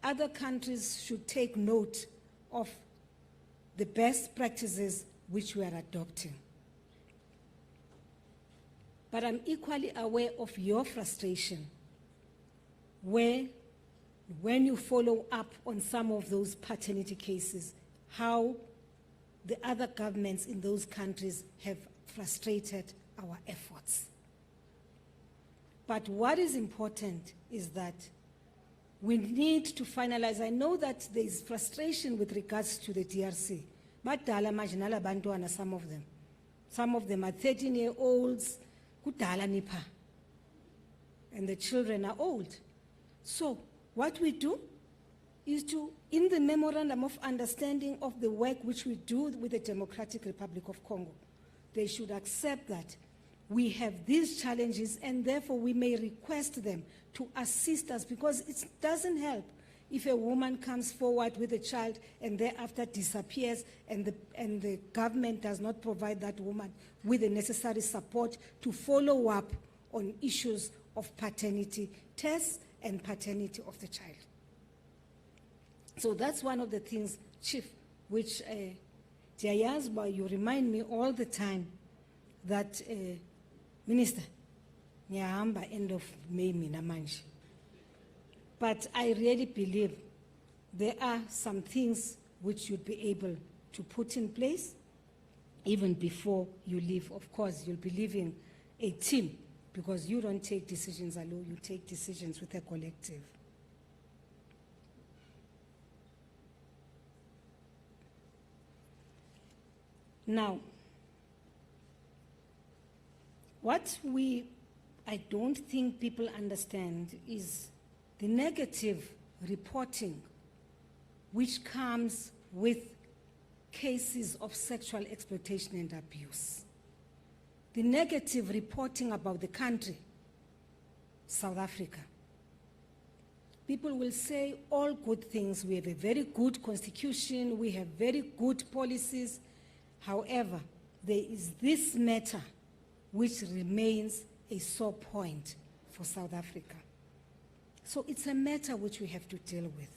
other countries should take note of the best practices which we are adopting. But I'm equally aware of your frustration when you follow up on some of those paternity cases, how the other governments in those countries have frustrated our efforts. But what is important is that we need to finalize. I know that there is frustration with regards to the DRC. Badala marginal bantwana, some of them. Some of them are 13-year-olds, kudala nipha. And the children are old. So what we do is to, in the memorandum of understanding of the work which we do with the Democratic Republic of Congo, they should accept that we have these challenges and therefore we may request them to assist us, because it doesn't help if a woman comes forward with a child and thereafter disappears and the government does not provide that woman with the necessary support to follow up on issues of paternity tests and paternity of the child. So that's one of the things, Chief, which Jayazba, you remind me all the time that Minister, ngiyahamba end of May mina manje. But I really believe there are some things which you'd be able to put in place even before you leave. Of course, you'll be leaving a team, because you don't take decisions alone, you take decisions with a collective. Now, what I don't think people understand is the negative reporting which comes with cases of sexual exploitation and abuse. The negative reporting about the country, South Africa. People will say all good things. We have a very good constitution, we have very good policies. However, there is this matter which remains a sore point for South Africa. So it's a matter which we have to deal with.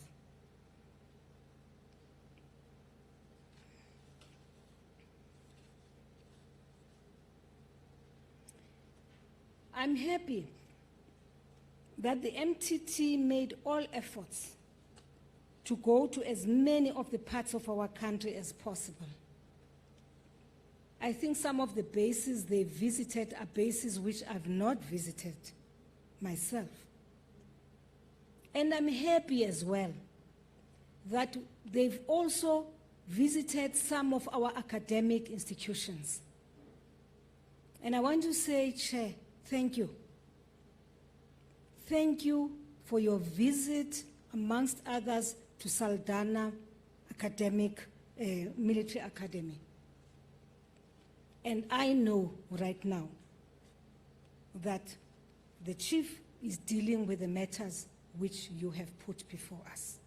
I'm happy that the MTT made all efforts to go to as many of the parts of our country as possible. I think some of the bases they visited are bases which I've not visited myself. And I'm happy as well that they've also visited some of our academic institutions. And I want to say, Chair, thank you. Thank you for your visit, amongst others, to Saldanha Military Academy. And I know right now that the Chief is dealing with the matters which you have put before us.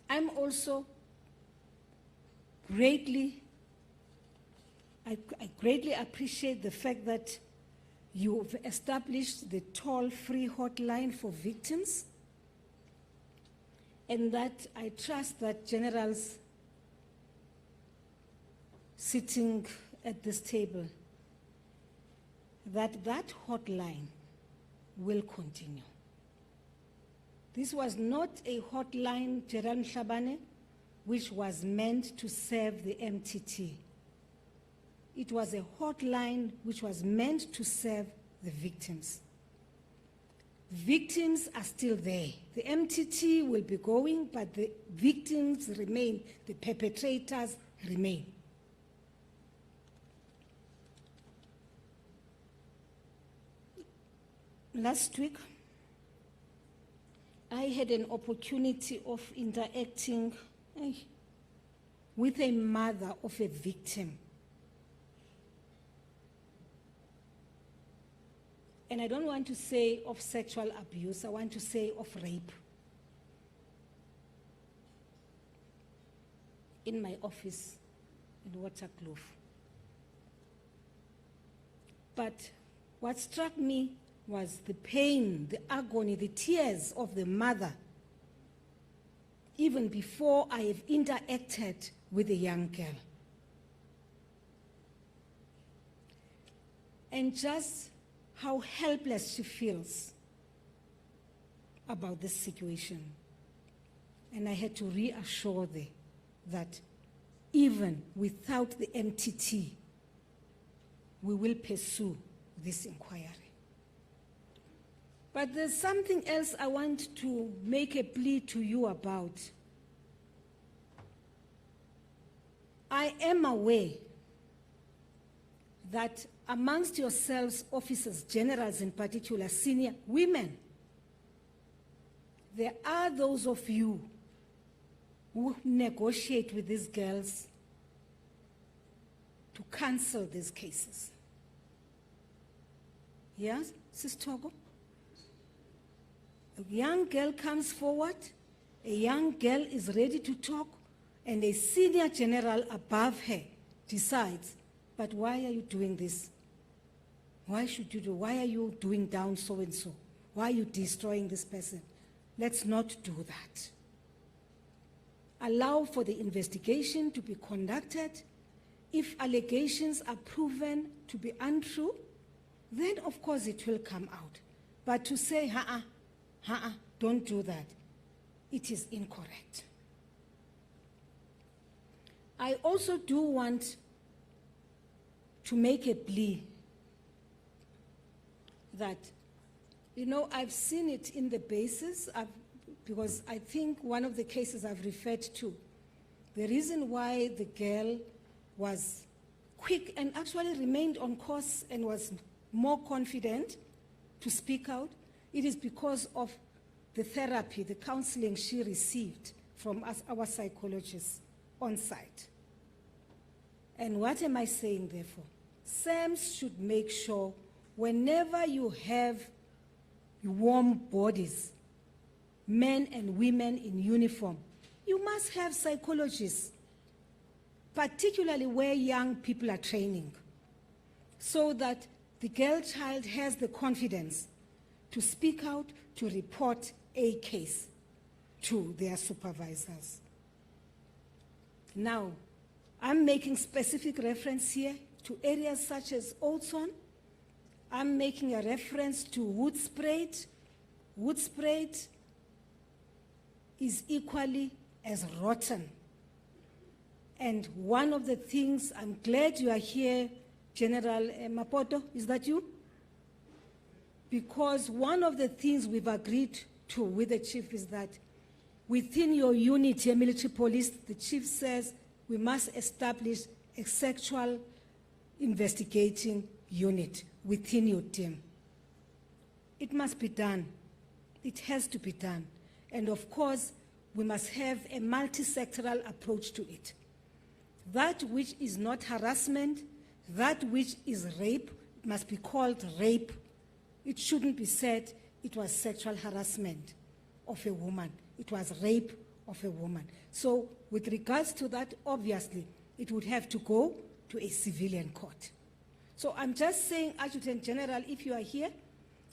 I'm also I greatly appreciate the fact that you've established the toll-free hotline for victims, and that I trust that generals sitting at this table that that hotline will continue. This was not a hotline, Gerald Shabane, which was meant to serve the MTT. It was a hotline which was meant to serve the victims. Victims are still there. The MTT will be going, but the victims remain, the perpetrators remain. Last week, I had an opportunity of interacting with a mother of a victim. And I don't want to say of sexual abuse, I want to say of rape. In my office in Waterkloof. But what struck me was the pain, the agony, the tears of the mother, even before I have interacted with the young girl. And just how helpless she feels about this situation. And I had to reassure her that even without the MTT, we will pursue this inquiry. But there's something else I want to make a plea to you about. I am aware that amongst yourselves, officers, generals in particular, senior women, there are those of you who negotiate with these girls to cancel these cases. Yes, Sis Thoko? A young girl comes forward, a young girl is ready to talk, and a senior general above her decides, but why are you doing this? Why should you do? Why are you doing down so-and-so? Why are you destroying this person? Let's not do that. Allow for the investigation to be conducted. If allegations are proven to be untrue, then of course it will come out. But to say, don't do that, it is incorrect. I also do want to make a plea that, I've seen it in the basis, because I think one of the cases I've referred to, the reason why the girl was quick and actually remained on course and was more confident to speak out, it is because of the therapy, the counseling she received from us, our psychologists on site. And what am I saying, therefore? SAMs should make sure whenever you have warm bodies, men and women in uniform, you must have psychologists, particularly where young people are training, so that the girl child has the confidence to speak out, to report a case to their supervisors. Now, I'm making specific reference here to areas such as Oldson. I'm making a reference to Woodspruit. Woodspruit is equally as rotten. And one of the things, I'm glad you are here, General Mapoto, is that you? Because one of the things we've agreed to with the chief is that within your unit, your military police, the chief says we must establish a sexual investigating unit within your team. It must be done. It has to be done. And of course, we must have a multi-sectoral approach to it. That which is not harassment, that which is rape, must be called rape. It shouldn't be said it was sexual harassment of a woman. It was rape of a woman. So with regards to that, obviously, it would have to go to a civilian court. So I'm just saying, Adjutant General, if you are here,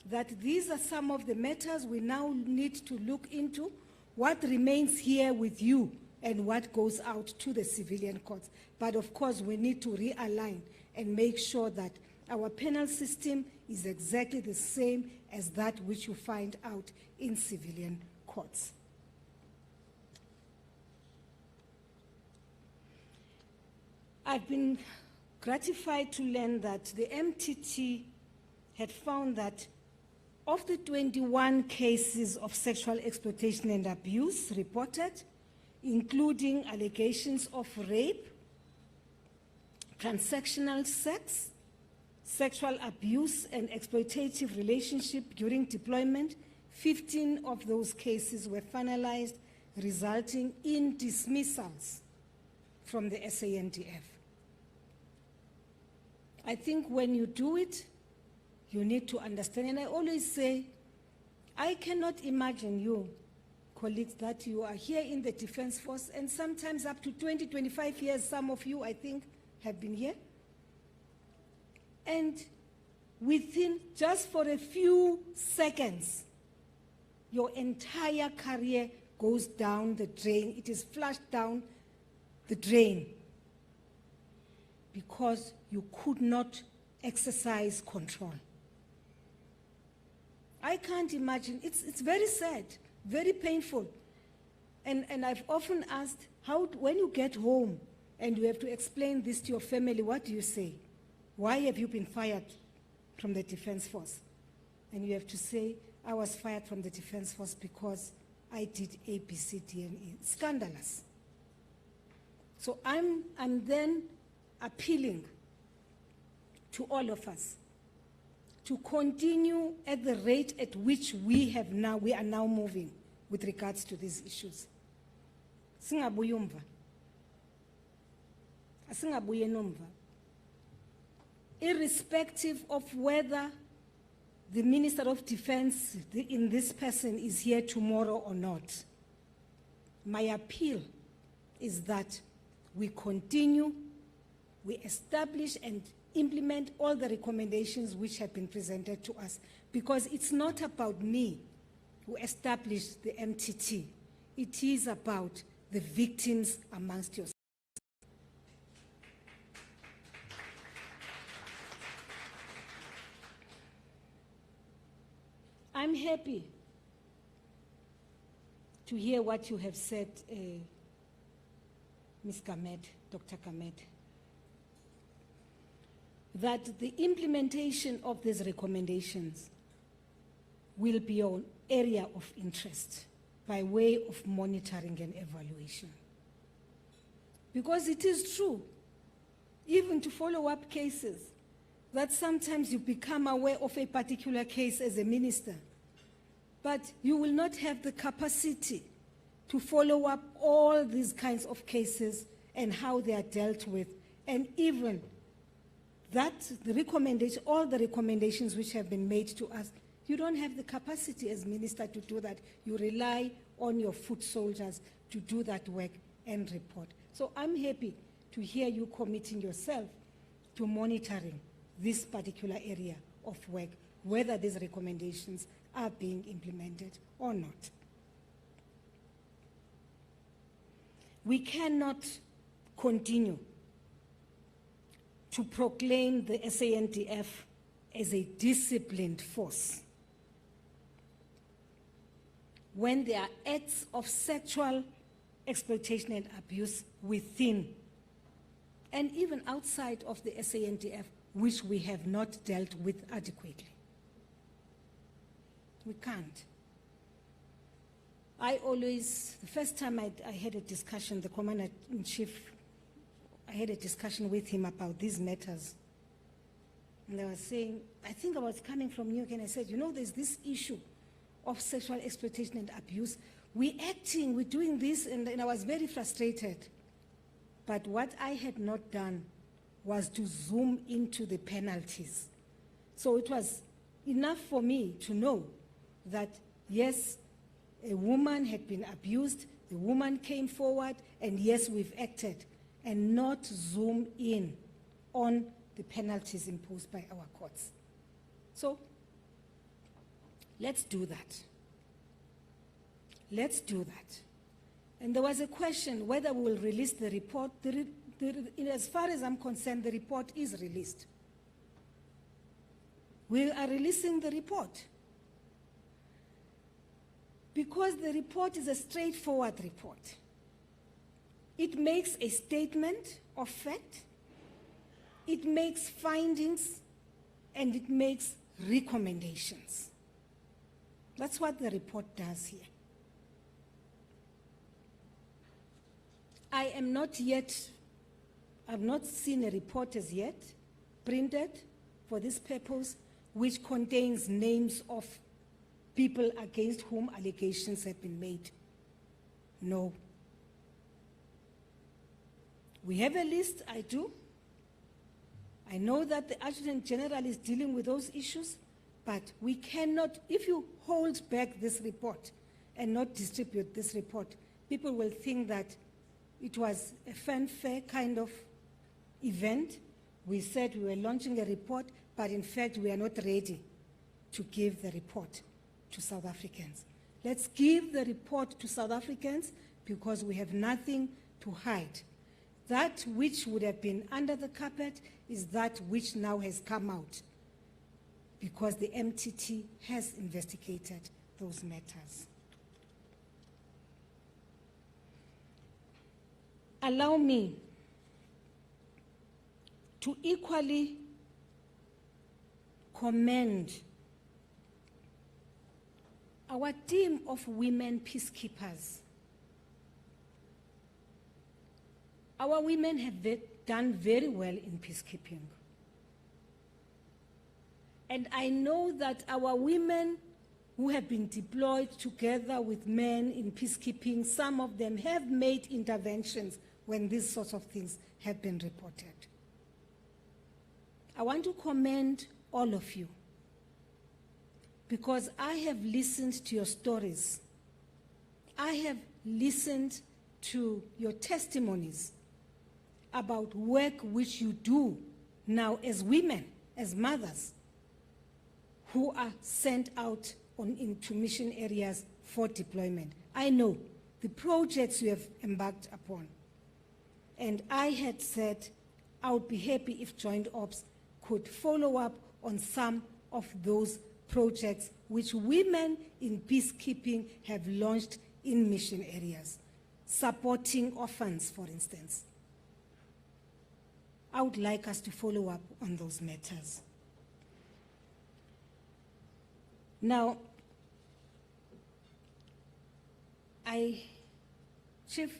that these are some of the matters we now need to look into. What remains here with you and what goes out to the civilian courts. But of course, we need to realign and make sure that our penal system is exactly the same as that which you find out in civilian courts. I've been gratified to learn that the MTT had found that of the 21 cases of sexual exploitation and abuse reported, including allegations of rape, transactional sex, sexual abuse and exploitative relationship during deployment, 15 of those cases were finalized, resulting in dismissals from the SANDF. I think when you do it, you need to understand, and I always say, I cannot imagine you, colleagues, that you are here in the Defense Force, and sometimes up to 20, 25 years, some of you, I think, have been here. And within just for a few seconds, your entire career goes down the drain. It is flushed down the drain because you could not exercise control. I can't imagine. It's very sad, very painful. And I've often asked, when you get home and you have to explain this to your family, what do you say? Why have you been fired from the Defense Force? And you have to say, I was fired from the Defense Force because I did A, B, C, D, and E. Scandalous. So I'm then appealing to all of us to continue at the rate at which we are now moving with regards to these issues. Singabuye umva. Asingabuye nomva. Irrespective of whether the Minister of Defense in this person is here tomorrow or not, my appeal is that we continue, we establish and implement all the recommendations which have been presented to us, because it's not about me who established the MTT. It is about the victims amongst yourselves. I'm happy to hear what you have said, Ms. Gamed, Dr. Gamed, that the implementation of these recommendations will be an area of interest by way of monitoring and evaluation. Because it is true, even to follow up cases, that sometimes you become aware of a particular case as a minister, but you will not have the capacity to follow up all these kinds of cases and how they are dealt with, and even that all the recommendations which have been made to us, you don't have the capacity as minister to do that. You rely on your foot soldiers to do that work and report. So I'm happy to hear you committing yourself to monitoring this particular area of work, whether these recommendations are being implemented or not. We cannot continue to proclaim the SANDF as a disciplined force when there are acts of sexual exploitation and abuse within and even outside of the SANDF, which we have not dealt with adequately. We can't. The first time I had a discussion, the Commander-in-Chief, I had a discussion with him about these matters. And I was saying, I think I was coming from New York, and I said, there's this issue of sexual exploitation and abuse. We're acting, we're doing this, and I was very frustrated. But what I had not done was to zoom into the penalties. So it was enough for me to know that, yes, a woman had been abused, the woman came forward, and yes, we've acted, and not zoom in on the penalties imposed by our courts. So let's do that. Let's do that. And there was a question whether we will release the report. As far as I'm concerned, the report is released. We are releasing the report because the report is a straightforward report. It makes a statement of fact, it makes findings, and it makes recommendations. That's what the report does here. I've not seen a report as yet printed for this purpose which contains names of people against whom allegations have been made. No. We have a list, I do. I know that the Adjutant General is dealing with those issues, but we cannot, if you hold back this report and not distribute this report, people will think that it was a fanfare kind of event. We said we were launching a report, but in fact we are not ready to give the report to South Africans. Let's give the report to South Africans because we have nothing to hide. That which would have been under the carpet is that which now has come out because the MTT has investigated those matters. Allow me to equally commend our team of women peacekeepers. Our women have done very well in peacekeeping. And I know that our women who have been deployed together with men in peacekeeping, some of them have made interventions when these sorts of things have been reported. I want to commend all of you because I have listened to your stories. I have listened to your testimonies about work which you do now as women, as mothers, who are sent out into mission areas for deployment. I know the projects you have embarked upon. And I had said I would be happy if Joint Ops could follow up on some of those projects which women in peacekeeping have launched in mission areas, supporting orphans, for instance. I would like us to follow up on those matters. Now, Chief,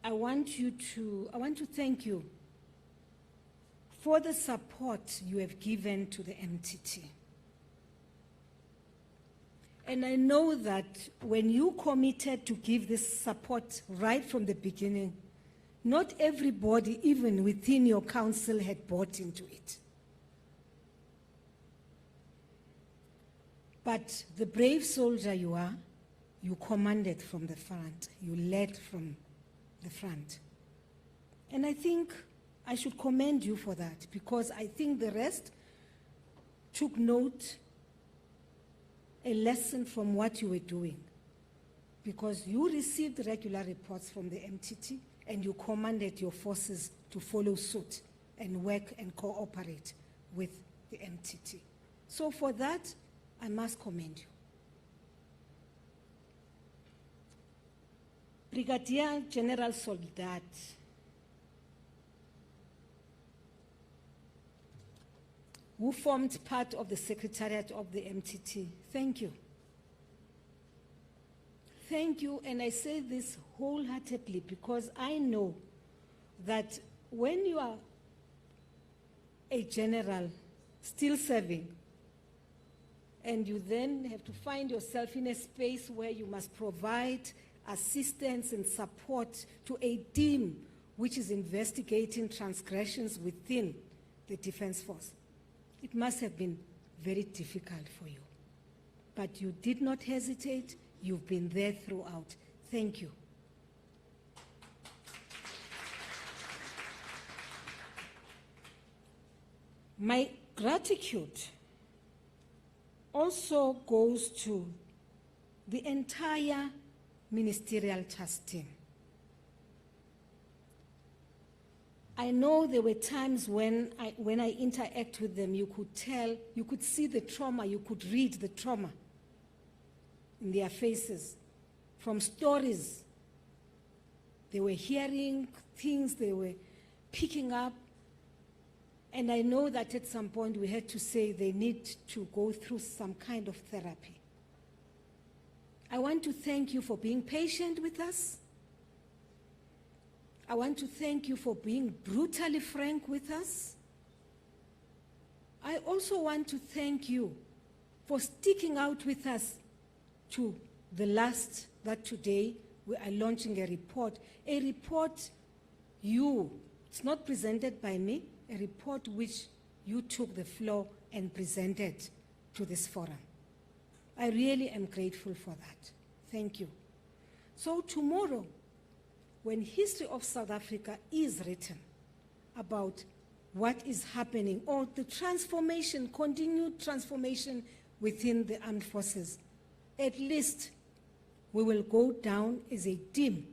I want to thank you for the support you have given to the MTT. And I know that when you committed to give this support right from the beginning, not everybody, even within your council, had bought into it. But the brave soldier you are, you commanded from the front, you led from the front. And I think I should commend you for that because I think the rest took note, a lesson from what you were doing, because you received regular reports from the MTT and you commanded your forces to follow suit and work and cooperate with the MTT. So for that, I must commend you. Brigadier General Soldat, who formed part of the Secretariat of the MTT, thank you. Thank you, and I say this wholeheartedly because I know that when you are a general still serving, and you then have to find yourself in a space where you must provide assistance and support to a team which is investigating transgressions within the Defense Force. It must have been very difficult for you. But you did not hesitate. You've been there throughout. Thank you. My gratitude also goes to the entire Ministerial Task Team. I know there were times when I interact with them, you could see the trauma, you could read the trauma in their faces from stories. They were hearing things, they were picking up, and I know that at some point we had to say they need to go through some kind of therapy. I want to thank you for being patient with us. I want to thank you for being brutally frank with us. I also want to thank you for sticking out with us to the last, that today we are launching a report. A report it's not presented by me, a report which you took the floor and presented to this forum. I really am grateful for that. Thank you. So tomorrow, when history of South Africa is written about what is happening, or the transformation, continued transformation within the armed forces, at least we will go down as a team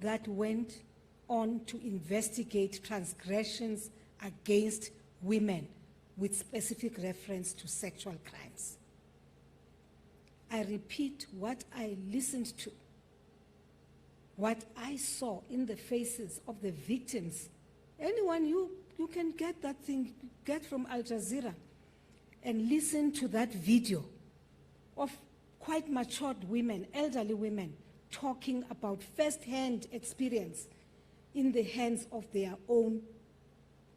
that went on to investigate transgressions against women with specific reference to sexual crimes. I repeat what I listened to, what I saw in the faces of the victims. Anyone, you can get that thing, get from Al Jazeera and listen to that video of quite matured women, elderly women, talking about first-hand experience in the hands of their own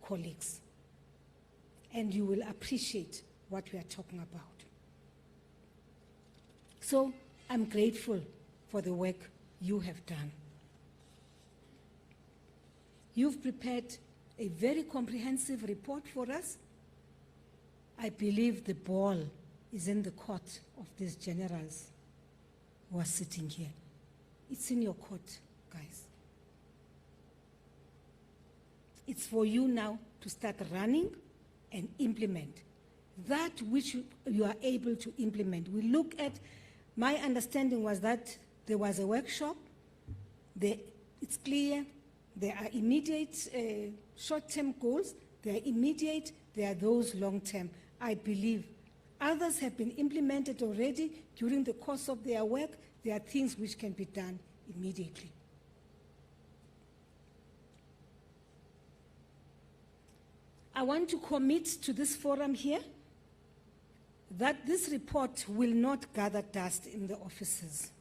colleagues. And you will appreciate what we are talking about. So I'm grateful for the work you have done. You've prepared a very comprehensive report for us. I believe the ball is in the court of these generals who are sitting here. It's in your court, guys. It's for you now to start running and implement that which you are able to implement. We look at, my understanding was that there was a workshop. It's clear there are immediate short-term goals, there are immediate, there are those long-term. I believe others have been implemented already during the course of their work. There are things which can be done immediately. I want to commit to this forum here that this report will not gather dust in the offices.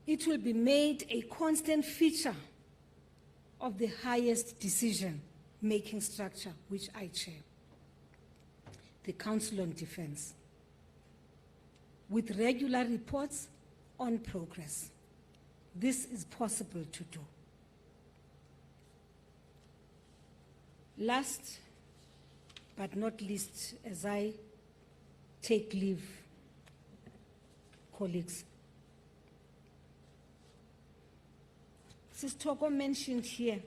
It will be made a constant feature of the highest decision-making structure, which I chair, the Council on Defense, with regular reports on progress. This is possible to do. Last but not least, as I take leave, colleagues, Mrs. Thoko mentioned here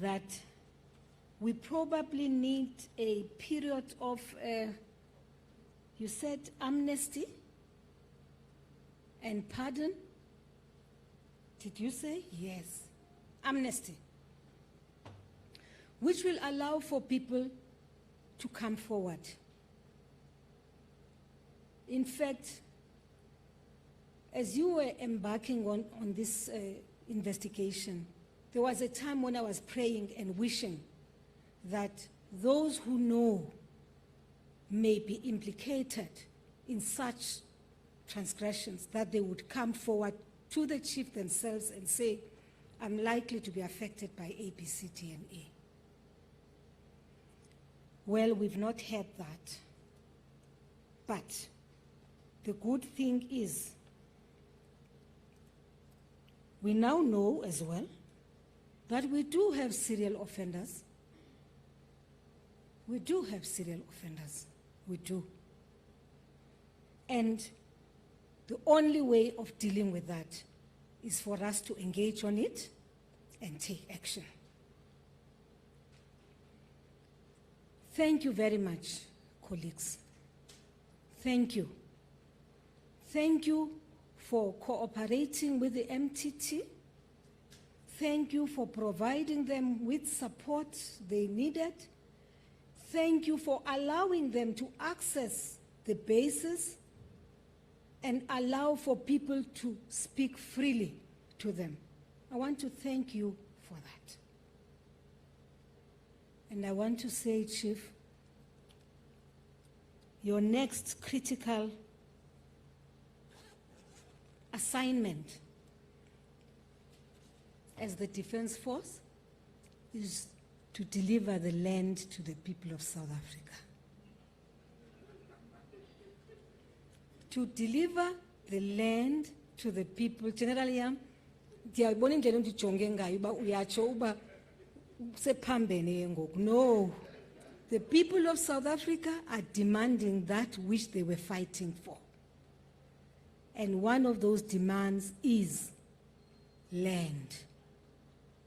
that we probably need a period of, you said amnesty and pardon. Did you say? Yes, amnesty, which will allow for people to come forward. In fact, as you were embarking on this investigation, there was a time when I was praying and wishing that those who know may be implicated in such transgressions, that they would come forward to the chief themselves and say, I'm likely to be affected by A, B, C, D, and E. Well, we've not had that. But the good thing is, we now know as well that we do have serial offenders. We do have serial offenders. We do. And the only way of dealing with that is for us to engage on it and take action. Thank you very much, colleagues. thank you. Thank you for cooperating with the MTT. Thank you for providing them with support they needed. Thank you for allowing them to access the bases and allow for people to speak freely to them. I want to thank you for that. And I want to say, Chief, your next critical assignment as the Defense Force is to deliver the land to the people of South Africa. To deliver the land to the people. Generally, no, the people of South Africa are demanding that which they were fighting for. And one of those demands is land.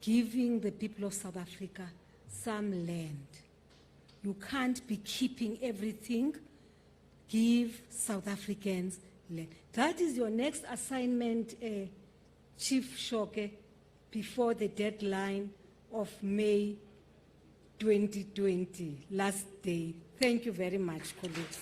Giving the people of South Africa some land. You can't be keeping everything. Give South Africans land. That is your next assignment, Chief Shoke, before the deadline of May 2020, last day. Thank you very much, colleagues.